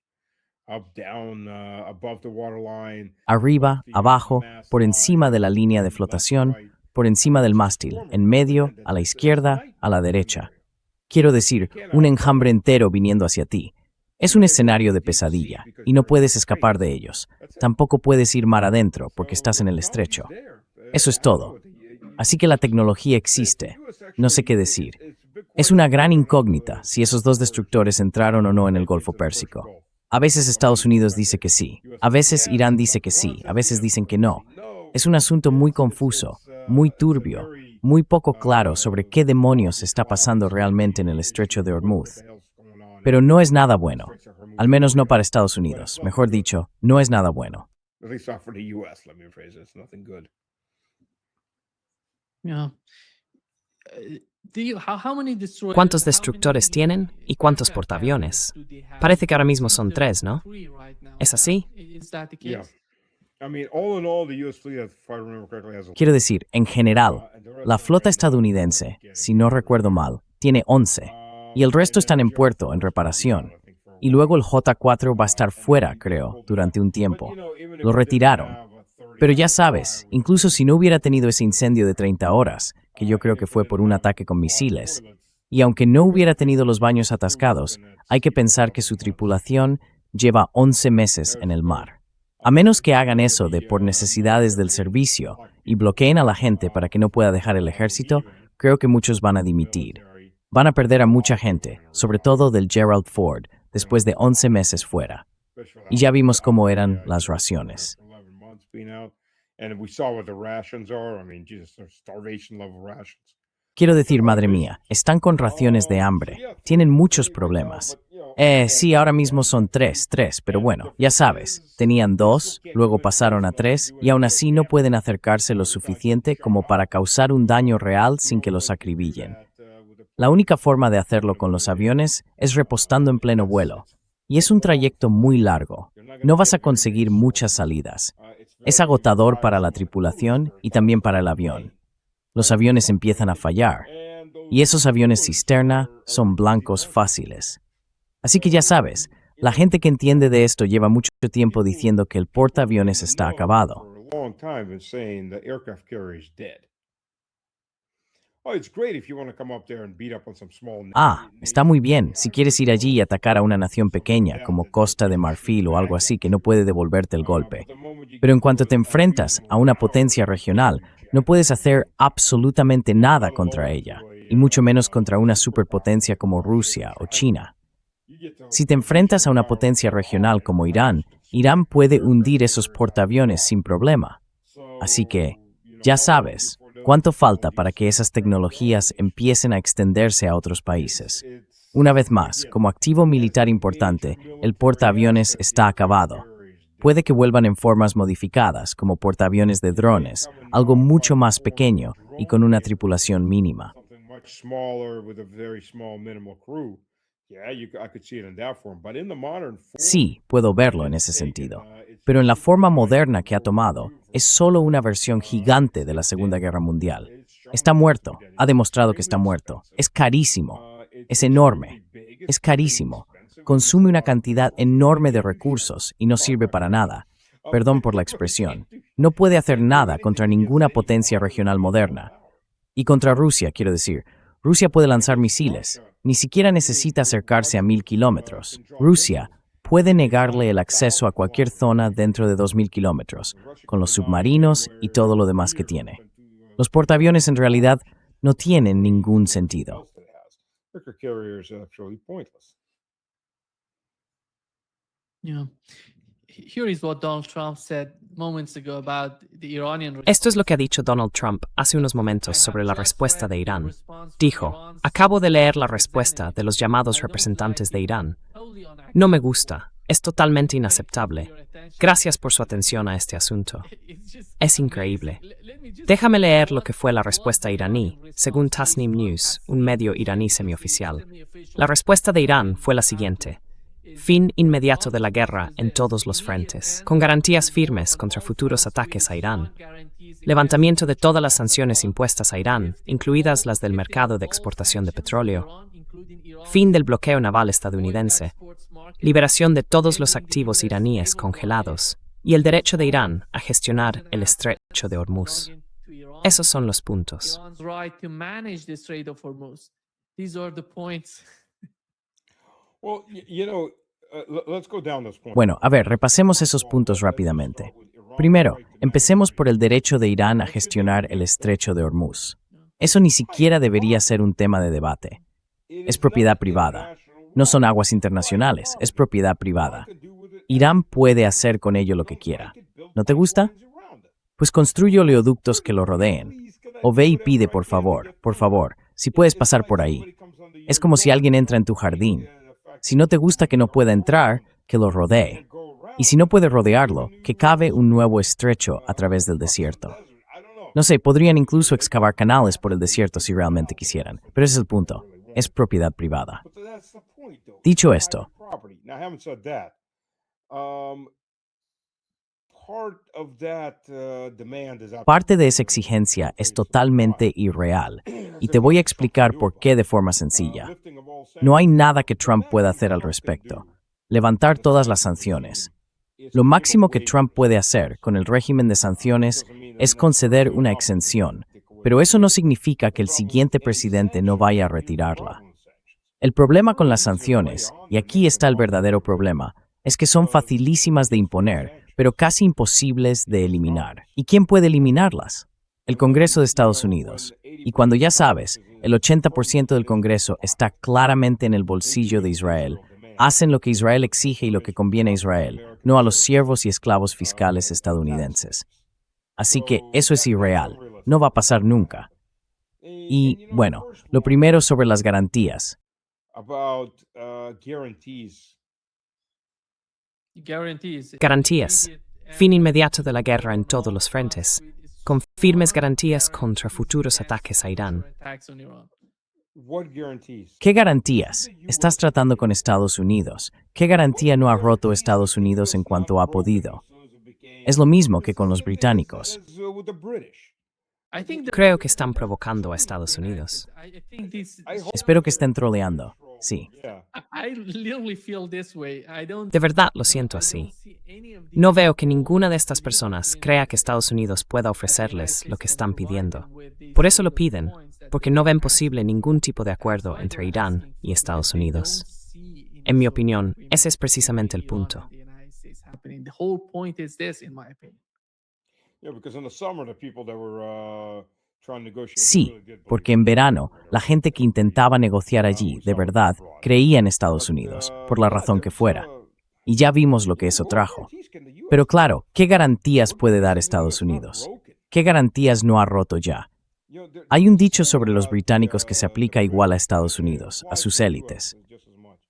up, down, above the waterline, Arriba, abajo, por encima de la línea de flotación, por encima del mástil, en medio, a la izquierda, a la derecha. Quiero decir, un enjambre entero viniendo hacia ti. Es un escenario de pesadilla y no puedes escapar de ellos. Tampoco puedes ir mar adentro porque estás en el estrecho. Eso es todo. Así que la tecnología existe. No sé qué decir. Es una gran incógnita si esos dos destructores entraron o no en el Golfo Pérsico. A veces Estados Unidos dice que sí, a veces Irán dice que sí, a veces dicen que no. Es un asunto muy confuso, muy turbio, muy poco claro sobre qué demonios está pasando realmente en el estrecho de Hormuz. Pero no es nada bueno, al menos no para Estados Unidos. Mejor dicho, no es nada bueno. At least not for the U.S. Let me rephrase it. It's nothing good. Yeah. ¿Cuántos destructores tienen y cuántos portaaviones? Parece que ahora mismo son 3, ¿no? ¿Es así? Yeah. I mean, all in all, the U.S. fleet, if I remember correctly, has Quiero decir, en general, la flota estadounidense, si no recuerdo mal, tiene 11, y el resto están en puerto, en reparación. Y luego el J-4 va a estar fuera, creo, durante un tiempo. Lo retiraron. Pero ya sabes, incluso si no hubiera tenido ese incendio de 30 horas, que yo creo que fue por un ataque con misiles, y aunque no hubiera tenido los baños atascados, hay que pensar que su tripulación lleva 11 meses en el mar. A menos que hagan eso de por necesidades del servicio y bloqueen a la gente para que no pueda dejar el ejército, creo que muchos van a dimitir. Van a perder a mucha gente, sobre todo del Gerald Ford, después de 11 meses fuera. Y ya vimos cómo eran las raciones. And we saw what the rations are. I mean, Jesus, they're starvation level rations. Quiero decir, madre mía, están con raciones de hambre. Tienen muchos problemas. Sí, ahora mismo son 3, pero bueno, ya sabes, tenían 2, luego pasaron a 3 y aún así no pueden acercarse lo suficiente como para causar un daño real sin que los acribillen. La única forma de hacerlo con los aviones es repostando en pleno vuelo. Y es un trayecto muy largo. No vas a conseguir muchas salidas. Es agotador para la tripulación y también para el avión. Los aviones empiezan a fallar. Y esos aviones cisterna son blancos fáciles. Así que ya sabes, la gente que entiende de esto lleva mucho tiempo diciendo que el portaaviones está acabado. Está muy bien si quieres ir allí y atacar a una nación pequeña como Costa de Marfil o algo así que no puede devolverte el golpe. Pero en cuanto te enfrentas a una potencia regional, no puedes hacer absolutamente nada contra ella, y mucho menos contra una superpotencia como Rusia o China. Si te enfrentas a una potencia regional como Irán, Irán puede hundir esos portaaviones sin problema. Así que, ya sabes, ¿cuánto falta para que esas tecnologías empiecen a extenderse a otros países? Una vez más, como activo militar importante, el portaaviones está acabado. Puede que vuelvan en formas modificadas, como portaaviones de drones, algo mucho más pequeño y con una tripulación mínima. Sí, puedo verlo en ese sentido. Pero en la forma moderna que ha tomado, es solo una versión gigante de la Segunda Guerra Mundial. Está muerto, ha demostrado que está muerto. Es carísimo, es enorme, es carísimo. Consume una cantidad enorme de recursos y no sirve para nada. Perdón por la expresión. No puede hacer nada contra ninguna potencia regional moderna. Y contra Rusia, quiero decir. Rusia puede lanzar misiles. Ni siquiera necesita acercarse a 1000 kilómetros. Rusia puede negarle el acceso a cualquier zona dentro de 2000 kilómetros, con los submarinos y todo lo demás que tiene. Los portaaviones en realidad no tienen ningún sentido. Yeah. Here is what Donald Trump said moments ago about the Iranian Esto es lo que ha dicho Donald Trump hace unos momentos sobre la respuesta de Irán. Dijo, acabo de leer la respuesta de los llamados representantes de Irán. No me gusta, es totalmente inaceptable. Gracias por su atención a este asunto. Es increíble. Déjame leer lo que fue la respuesta iraní, según Tasnim News, un medio iraní semioficial. La respuesta de Irán fue la siguiente. Fin inmediato de la guerra en todos los frentes, con garantías firmes contra futuros ataques a Irán. Levantamiento de todas las sanciones impuestas a Irán, incluidas las del mercado de exportación de petróleo. Fin del bloqueo naval estadounidense. Liberación de todos los activos iraníes congelados. Y el derecho de Irán a gestionar el estrecho de Hormuz. Esos son los puntos. Well, let's go down those points. Bueno, a ver, repasemos esos puntos rápidamente. Primero, empecemos por el derecho de Irán a gestionar el estrecho de Hormuz. Eso ni siquiera debería ser un tema de debate. Es propiedad privada. No son aguas internacionales, es propiedad privada. Irán puede hacer con ello lo que quiera. ¿No te gusta? Pues construye oleoductos que lo rodeen. O ve y pide, por favor, si puedes pasar por ahí. Es como si alguien entra en tu jardín. Si no te gusta que no pueda entrar, que lo rodee. Y si no puede rodearlo, que cave un nuevo estrecho a través del desierto. No sé, podrían incluso excavar canales por el desierto si realmente quisieran. Pero ese es el punto. Es propiedad privada. Dicho esto, Now, having said that, part of that demand is parte de esa exigencia es totalmente irreal. Y te voy a explicar por qué de forma sencilla. No hay nada que Trump pueda hacer al respecto. Levantar todas las sanciones. Lo máximo que Trump puede hacer con el régimen de sanciones es conceder una exención, pero eso no significa que el siguiente presidente no vaya a retirarla. El problema con las sanciones, y aquí está el verdadero problema, es que son facilísimas de imponer, pero casi imposibles de eliminar. ¿Y quién puede eliminarlas? El Congreso de Estados Unidos. Y cuando ya sabes, el 80% del Congreso está claramente en el bolsillo de Israel. Hacen lo que Israel exige y lo que conviene a Israel, no a los siervos y esclavos fiscales estadounidenses. Así que eso es irreal, no va a pasar nunca. Y, bueno, lo primero sobre las garantías. about guarantees. Garantías. Fin inmediato de la guerra en todos los frentes, con firmes garantías contra futuros ataques a Irán. What guarantees? ¿Qué garantías? Estás tratando con Estados Unidos. ¿Qué garantía no ha roto Estados Unidos en cuanto ha podido? Es lo mismo que con los británicos. With the British. Creo que están provocando a Estados Unidos. Espero que estén troleando. Sí. Yeah. De verdad lo siento así. No veo que ninguna de estas personas crea que Estados Unidos pueda ofrecerles lo que están pidiendo. Por eso lo piden, porque no ven posible ningún tipo de acuerdo entre Irán y Estados Unidos. En mi opinión, ese es precisamente el punto. Yeah, because in the summer, the people that were trying to negotiate. Sí, really did porque en verano, la gente que intentaba negociar allí, de verdad, creía en Estados Unidos, por la razón que fuera. Y ya vimos lo que eso trajo. Pero claro, ¿qué garantías puede dar Estados Unidos? ¿Qué garantías no ha roto ya? Hay un dicho sobre los británicos que se aplica igual a Estados Unidos, a sus élites.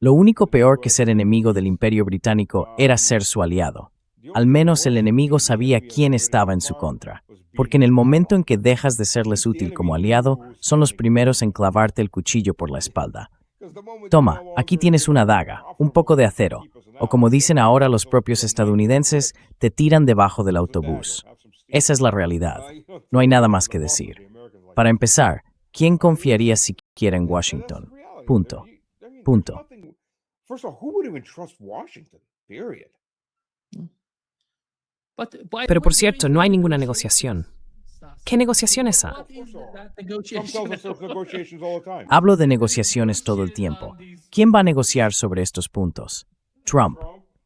Lo único peor que ser enemigo del Imperio Británico era ser su aliado. Al menos el enemigo sabía quién estaba en su contra, porque en el momento en que dejas de serles útil como aliado, son los primeros en clavarte el cuchillo por la espalda. Toma, aquí tienes una daga, un poco de acero, o como dicen ahora los propios estadounidenses, te tiran debajo del autobús. Esa es la realidad. No hay nada más que decir. Para empezar, ¿quién confiaría siquiera en Washington? Punto. Punto. First of all, who would even trust Washington? Period. Pero por cierto, no hay ninguna negociación. ¿Qué negociación es esa? Trump tells us there's negotiations all the time. Hablo de negociaciones todo el tiempo. ¿Quién va a negociar sobre estos puntos? Trump.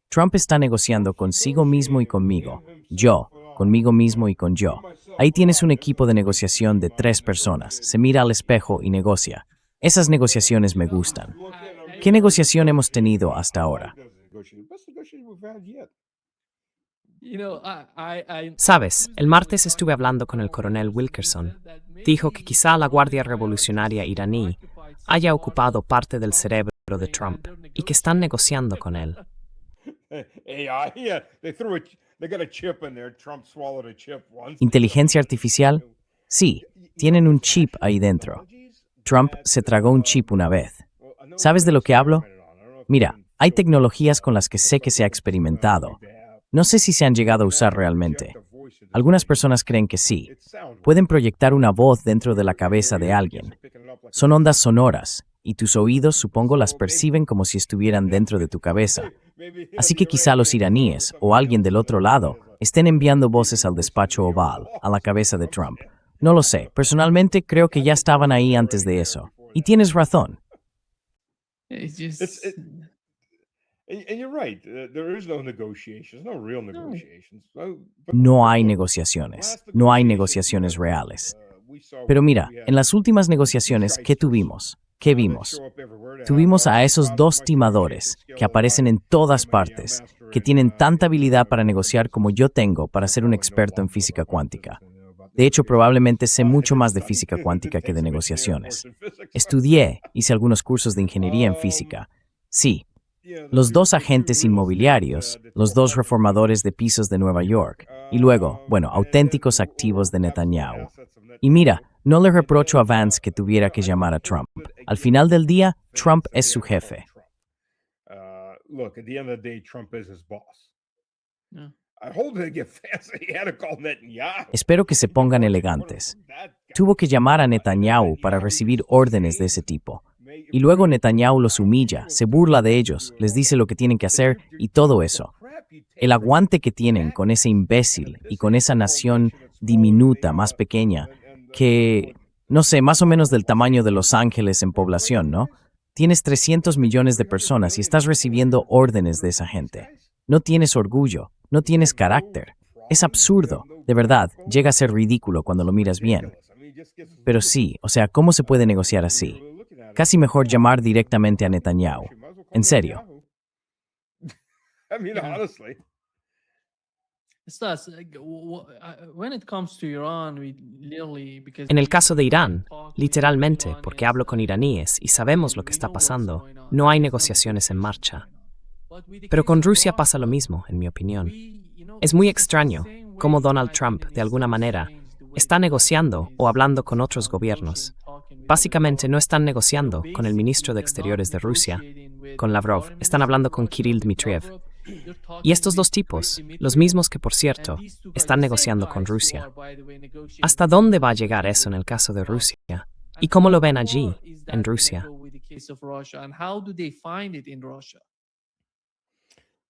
Trump está negociando consigo mismo y conmigo. Yo, conmigo mismo y con yo. Ahí tienes un equipo de negociación de 3 personas. Se mira al espejo y negocia. Esas negociaciones me gustan. ¿Qué negociación hemos tenido hasta ahora? Best negotiation we've had yet. Sabes, el martes estuve hablando con el coronel Wilkerson. Dijo que quizá la Guardia Revolucionaria iraní haya ocupado parte del cerebro de Trump y que están negociando con él. AI, yeah, they got a chip in there. Trump swallowed a chip once. ¿Inteligencia artificial? Sí, tienen un chip ahí dentro. Trump se tragó un chip una vez. ¿Sabes de lo que hablo? Mira, hay tecnologías con las que sé que se ha experimentado. No sé si se han llegado a usar realmente. Algunas personas creen que sí. Pueden proyectar una voz dentro de la cabeza de alguien. Son ondas sonoras, y tus oídos supongo las perciben como si estuvieran dentro de tu cabeza. Así que quizá los iraníes, o alguien del otro lado, estén enviando voces al despacho oval, a la cabeza de Trump. No lo sé. Personalmente creo que ya estaban ahí antes de eso. Y tienes razón. And you're right. There is no negotiations, no real No. negotiations. No hay negociaciones, no hay negociaciones reales. Pero mira, en las últimas negociaciones, ¿qué tuvimos? ¿Qué vimos? Tuvimos a esos dos timadores que aparecen en todas partes, que tienen tanta habilidad para negociar como yo tengo para ser un experto en física cuántica. De hecho, probablemente sé mucho más de física cuántica que de negociaciones. Estudié, hice algunos cursos de ingeniería en física. Sí, los dos agentes inmobiliarios, los dos reformadores de pisos de Nueva York, y luego, bueno, auténticos activos de Netanyahu. Y mira, no le reprocho a Vance que tuviera que llamar a Trump. Al final del día, Trump es su jefe. Look, at the end of the day, Trump is his boss. Yeah. I hold it against Vance. He had to call Netanyahu. Espero que se pongan elegantes. Tuvo que llamar a Netanyahu para recibir órdenes de ese tipo. Y luego Netanyahu los humilla, se burla de ellos, les dice lo que tienen que hacer y todo eso. El aguante que tienen con ese imbécil y con esa nación diminuta, más pequeña, que, no sé, más o menos del tamaño de Los Ángeles en población, ¿no? Tienes 300 millones de personas y estás recibiendo órdenes de esa gente. No tienes orgullo, no tienes carácter. Es absurdo, de verdad, llega a ser ridículo cuando lo miras bien. Pero sí, o sea, ¿cómo se puede negociar así? Casi mejor llamar directamente a Netanyahu. En serio. I mean, Yeah. honestly. Stas, when it comes to Iran, we literally, because En el we caso de Irán, talk with literalmente, Iranians, porque hablo con iraníes y sabemos lo que está pasando, no hay negociaciones en marcha. Pero con Rusia pasa lo mismo, en mi opinión. Es muy extraño cómo Donald Trump, de alguna manera, está negociando o hablando con otros gobiernos. Básicamente no están negociando con el ministro de Exteriores de Rusia, con Lavrov, están hablando con Kirill Dmitriev. Y estos dos tipos, los mismos que, por cierto, están negociando con Rusia. ¿Hasta dónde va a llegar eso en el caso de Rusia? ¿Y cómo lo ven allí, en Rusia?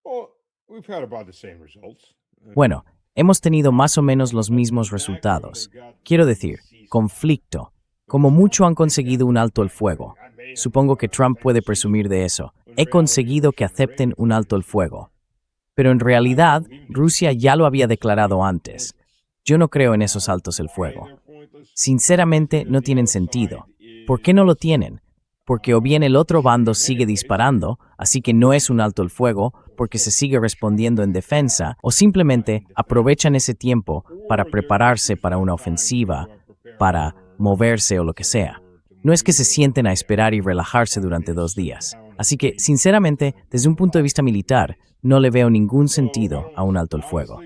Well, we've had about the same results. Bueno, hemos tenido más o menos los mismos resultados. Quiero decir, conflicto. Como mucho han conseguido un alto el fuego. Supongo que Trump puede presumir de eso. He conseguido que acepten un alto el fuego. Pero en realidad, Rusia ya lo había declarado antes. Yo no creo en esos altos el fuego. Sinceramente, no tienen sentido. ¿Por qué no lo tienen? Porque o bien el otro bando sigue disparando, así que no es un alto el fuego, porque se sigue respondiendo en defensa, o simplemente aprovechan ese tiempo para prepararse para una ofensiva, para moverse o lo que sea. No es que se sienten a esperar y relajarse durante 2 días. Así que, sinceramente, desde un punto de vista militar, no le veo ningún sentido a un alto el fuego.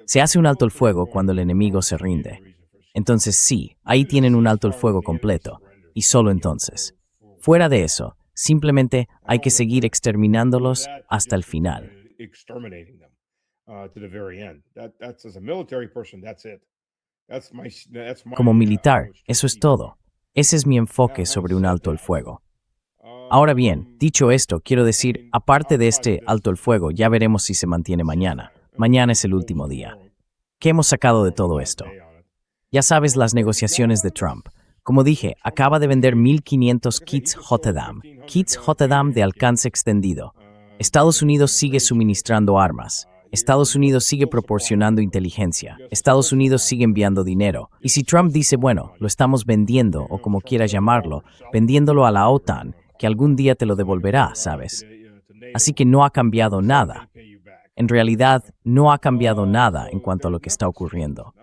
Se hace un alto el fuego cuando el enemigo se rinde. Entonces sí, ahí tienen un alto el fuego completo, y solo entonces. Fuera de eso, simplemente hay que seguir exterminándolos hasta el final. Exterminating them to the very end. That's as a military person, that's it. That's my Como militar, eso es todo. Ese es mi enfoque sobre un alto el fuego. Ahora bien, dicho esto, quiero decir, aparte de este alto el fuego, ya veremos si se mantiene mañana. Mañana es el último día. ¿Qué hemos sacado de todo esto? Ya sabes las negociaciones de Trump. Como dije, acaba de vender 1.500 kits JDAM de alcance extendido. Estados Unidos sigue suministrando armas. Estados Unidos sigue proporcionando inteligencia. Estados Unidos sigue enviando dinero. Y si Trump dice, bueno, lo estamos vendiendo, o como quieras llamarlo, vendiéndolo a la OTAN, que algún día te lo devolverá, ¿sabes? Así que no ha cambiado nada. En realidad, no ha cambiado nada en cuanto a lo que está ocurriendo.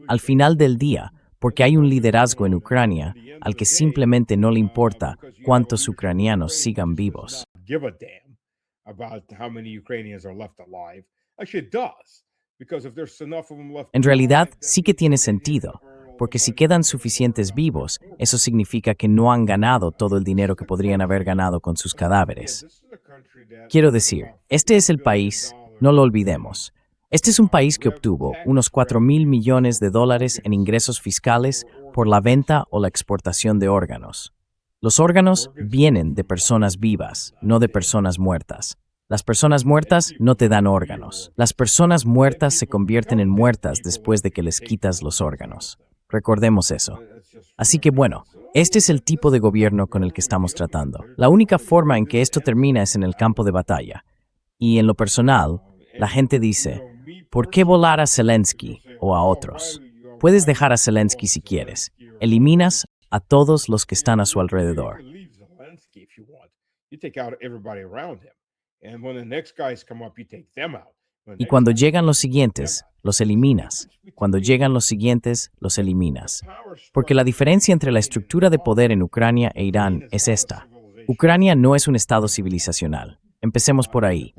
Al final del día, porque hay un liderazgo en Ucrania al que simplemente no le importa cuántos ucranianos sigan vivos. Give a damn about how many Ukrainians are left alive. Actually, it does. Because if there's enough of them left En realidad, alive, sí que tiene sentido, porque si quedan suficientes vivos, eso significa que no han ganado todo el dinero que podrían haber ganado con sus cadáveres. Quiero decir, este es el país, no lo olvidemos. Este es un país que obtuvo unos 4.000 millones de dólares en ingresos fiscales por la venta o la exportación de órganos. Los órganos vienen de personas vivas, no de personas muertas. Las personas muertas no te dan órganos. Las personas muertas se convierten en muertas después de que les quitas los órganos. Recordemos eso. Así que bueno, este es el tipo de gobierno con el que estamos tratando. La única forma en que esto termina es en el campo de batalla. Y en lo personal, la gente dice, ¿por qué volar a Zelensky o a otros? Puedes dejar a Zelensky si quieres. Eliminas a todos los que están a su alrededor. Y cuando llegan los siguientes, los eliminas. Cuando llegan los siguientes, los eliminas. Porque la diferencia entre la estructura de poder en Ucrania e Irán es esta. Ucrania no es un estado civilizacional. Empecemos por ahí.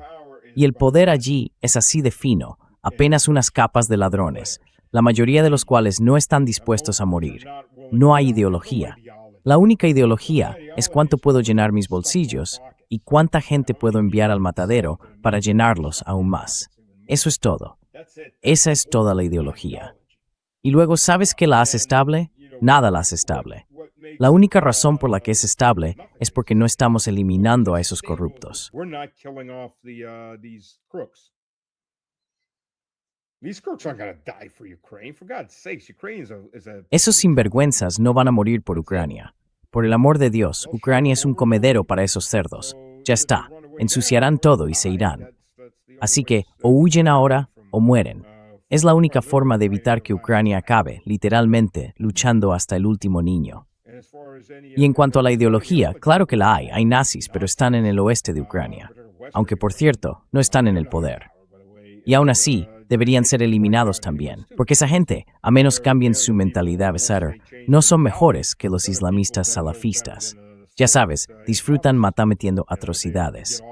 Y el poder allí es así de fino, apenas unas capas de ladrones, la mayoría de los cuales no están dispuestos a morir. No hay ideología. La única ideología es cuánto puedo llenar mis bolsillos y cuánta gente puedo enviar al matadero para llenarlos aún más. Eso es todo. Esa es toda la ideología. Y luego, ¿sabes qué la hace estable? Nada la hace estable. La única razón por la que es estable es porque no estamos eliminando a esos corruptos. Esos sinvergüenzas no van a morir por Ucrania. Por el amor de Dios, Ucrania es un comedero para esos cerdos. Ya está, ensuciarán todo y se irán. Así que o huyen ahora o mueren. Es la única forma de evitar que Ucrania acabe, literalmente, luchando hasta el último niño. Y en cuanto a la ideología, claro que la hay nazis, pero están en el oeste de Ucrania. Aunque, por cierto, no están en el poder. Y aún así, deberían ser eliminados también, porque esa gente, a menos cambien su mentalidad, etc., no son mejores que los islamistas salafistas. Ya sabes, disfrutan metiendo atrocidades.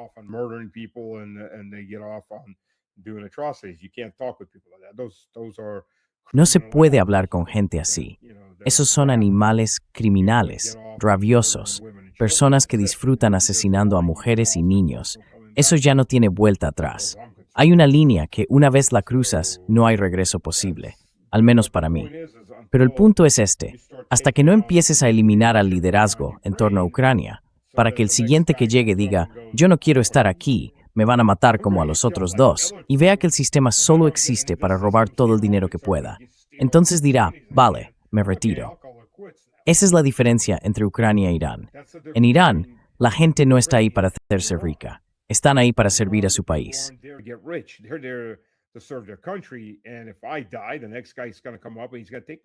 No se puede hablar con gente así. Esos son animales criminales, rabiosos, personas que disfrutan asesinando a mujeres y niños. Eso ya no tiene vuelta atrás. Hay una línea que una vez la cruzas, no hay regreso posible, al menos para mí. Pero el punto es este, hasta que no empieces a eliminar al liderazgo en torno a Ucrania, para que el siguiente que llegue diga, yo no quiero estar aquí, me van a matar como a los otros dos, y vea que el sistema solo existe para robar todo el dinero que pueda. Entonces dirá, vale, me retiro. Esa es la diferencia entre Ucrania e Irán. En Irán, la gente no está ahí para hacerse rica. Están ahí para servir a su país.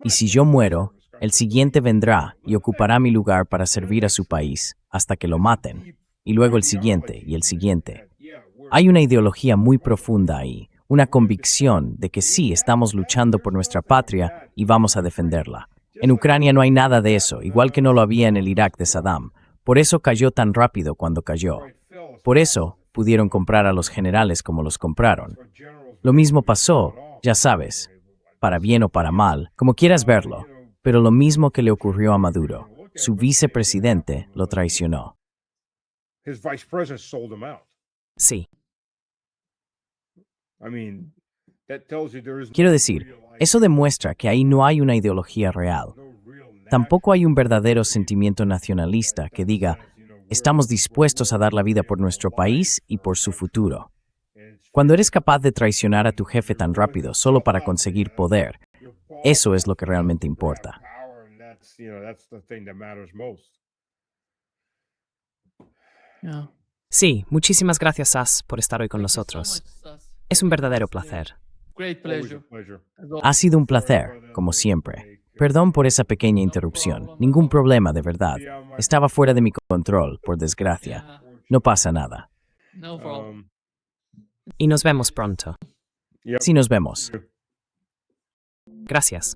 Y si yo muero, el siguiente vendrá y ocupará mi lugar para servir a su país hasta que lo maten. Y luego el siguiente y el siguiente. Hay una ideología muy profunda ahí, una convicción de que sí, estamos luchando por nuestra patria y vamos a defenderla. En Ucrania no hay nada de eso, igual que no lo había en el Irak de Saddam. Por eso cayó tan rápido cuando cayó. Por eso pudieron comprar a los generales como los compraron. Lo mismo pasó, ya sabes, para bien o para mal, como quieras verlo, pero lo mismo que le ocurrió a Maduro. Su vicepresidente lo traicionó. Sí. Quiero decir, eso demuestra que ahí no hay una ideología real. Tampoco hay un verdadero sentimiento nacionalista que diga, estamos dispuestos a dar la vida por nuestro país y por su futuro. Cuando eres capaz de traicionar a tu jefe tan rápido solo para conseguir poder, eso es lo que realmente importa. Yeah. Sí, muchísimas gracias, Sas, por estar hoy con Thank you so nosotros. much, Sas. Es un verdadero It's, placer. Great pleasure. As Ha sido un placer, como siempre. Perdón por esa pequeña interrupción. Ningún problema, de verdad. Estaba fuera de mi control, por desgracia. Yeah, No pasa nada. no problem. Y nos vemos pronto. Sí, nos vemos. Gracias.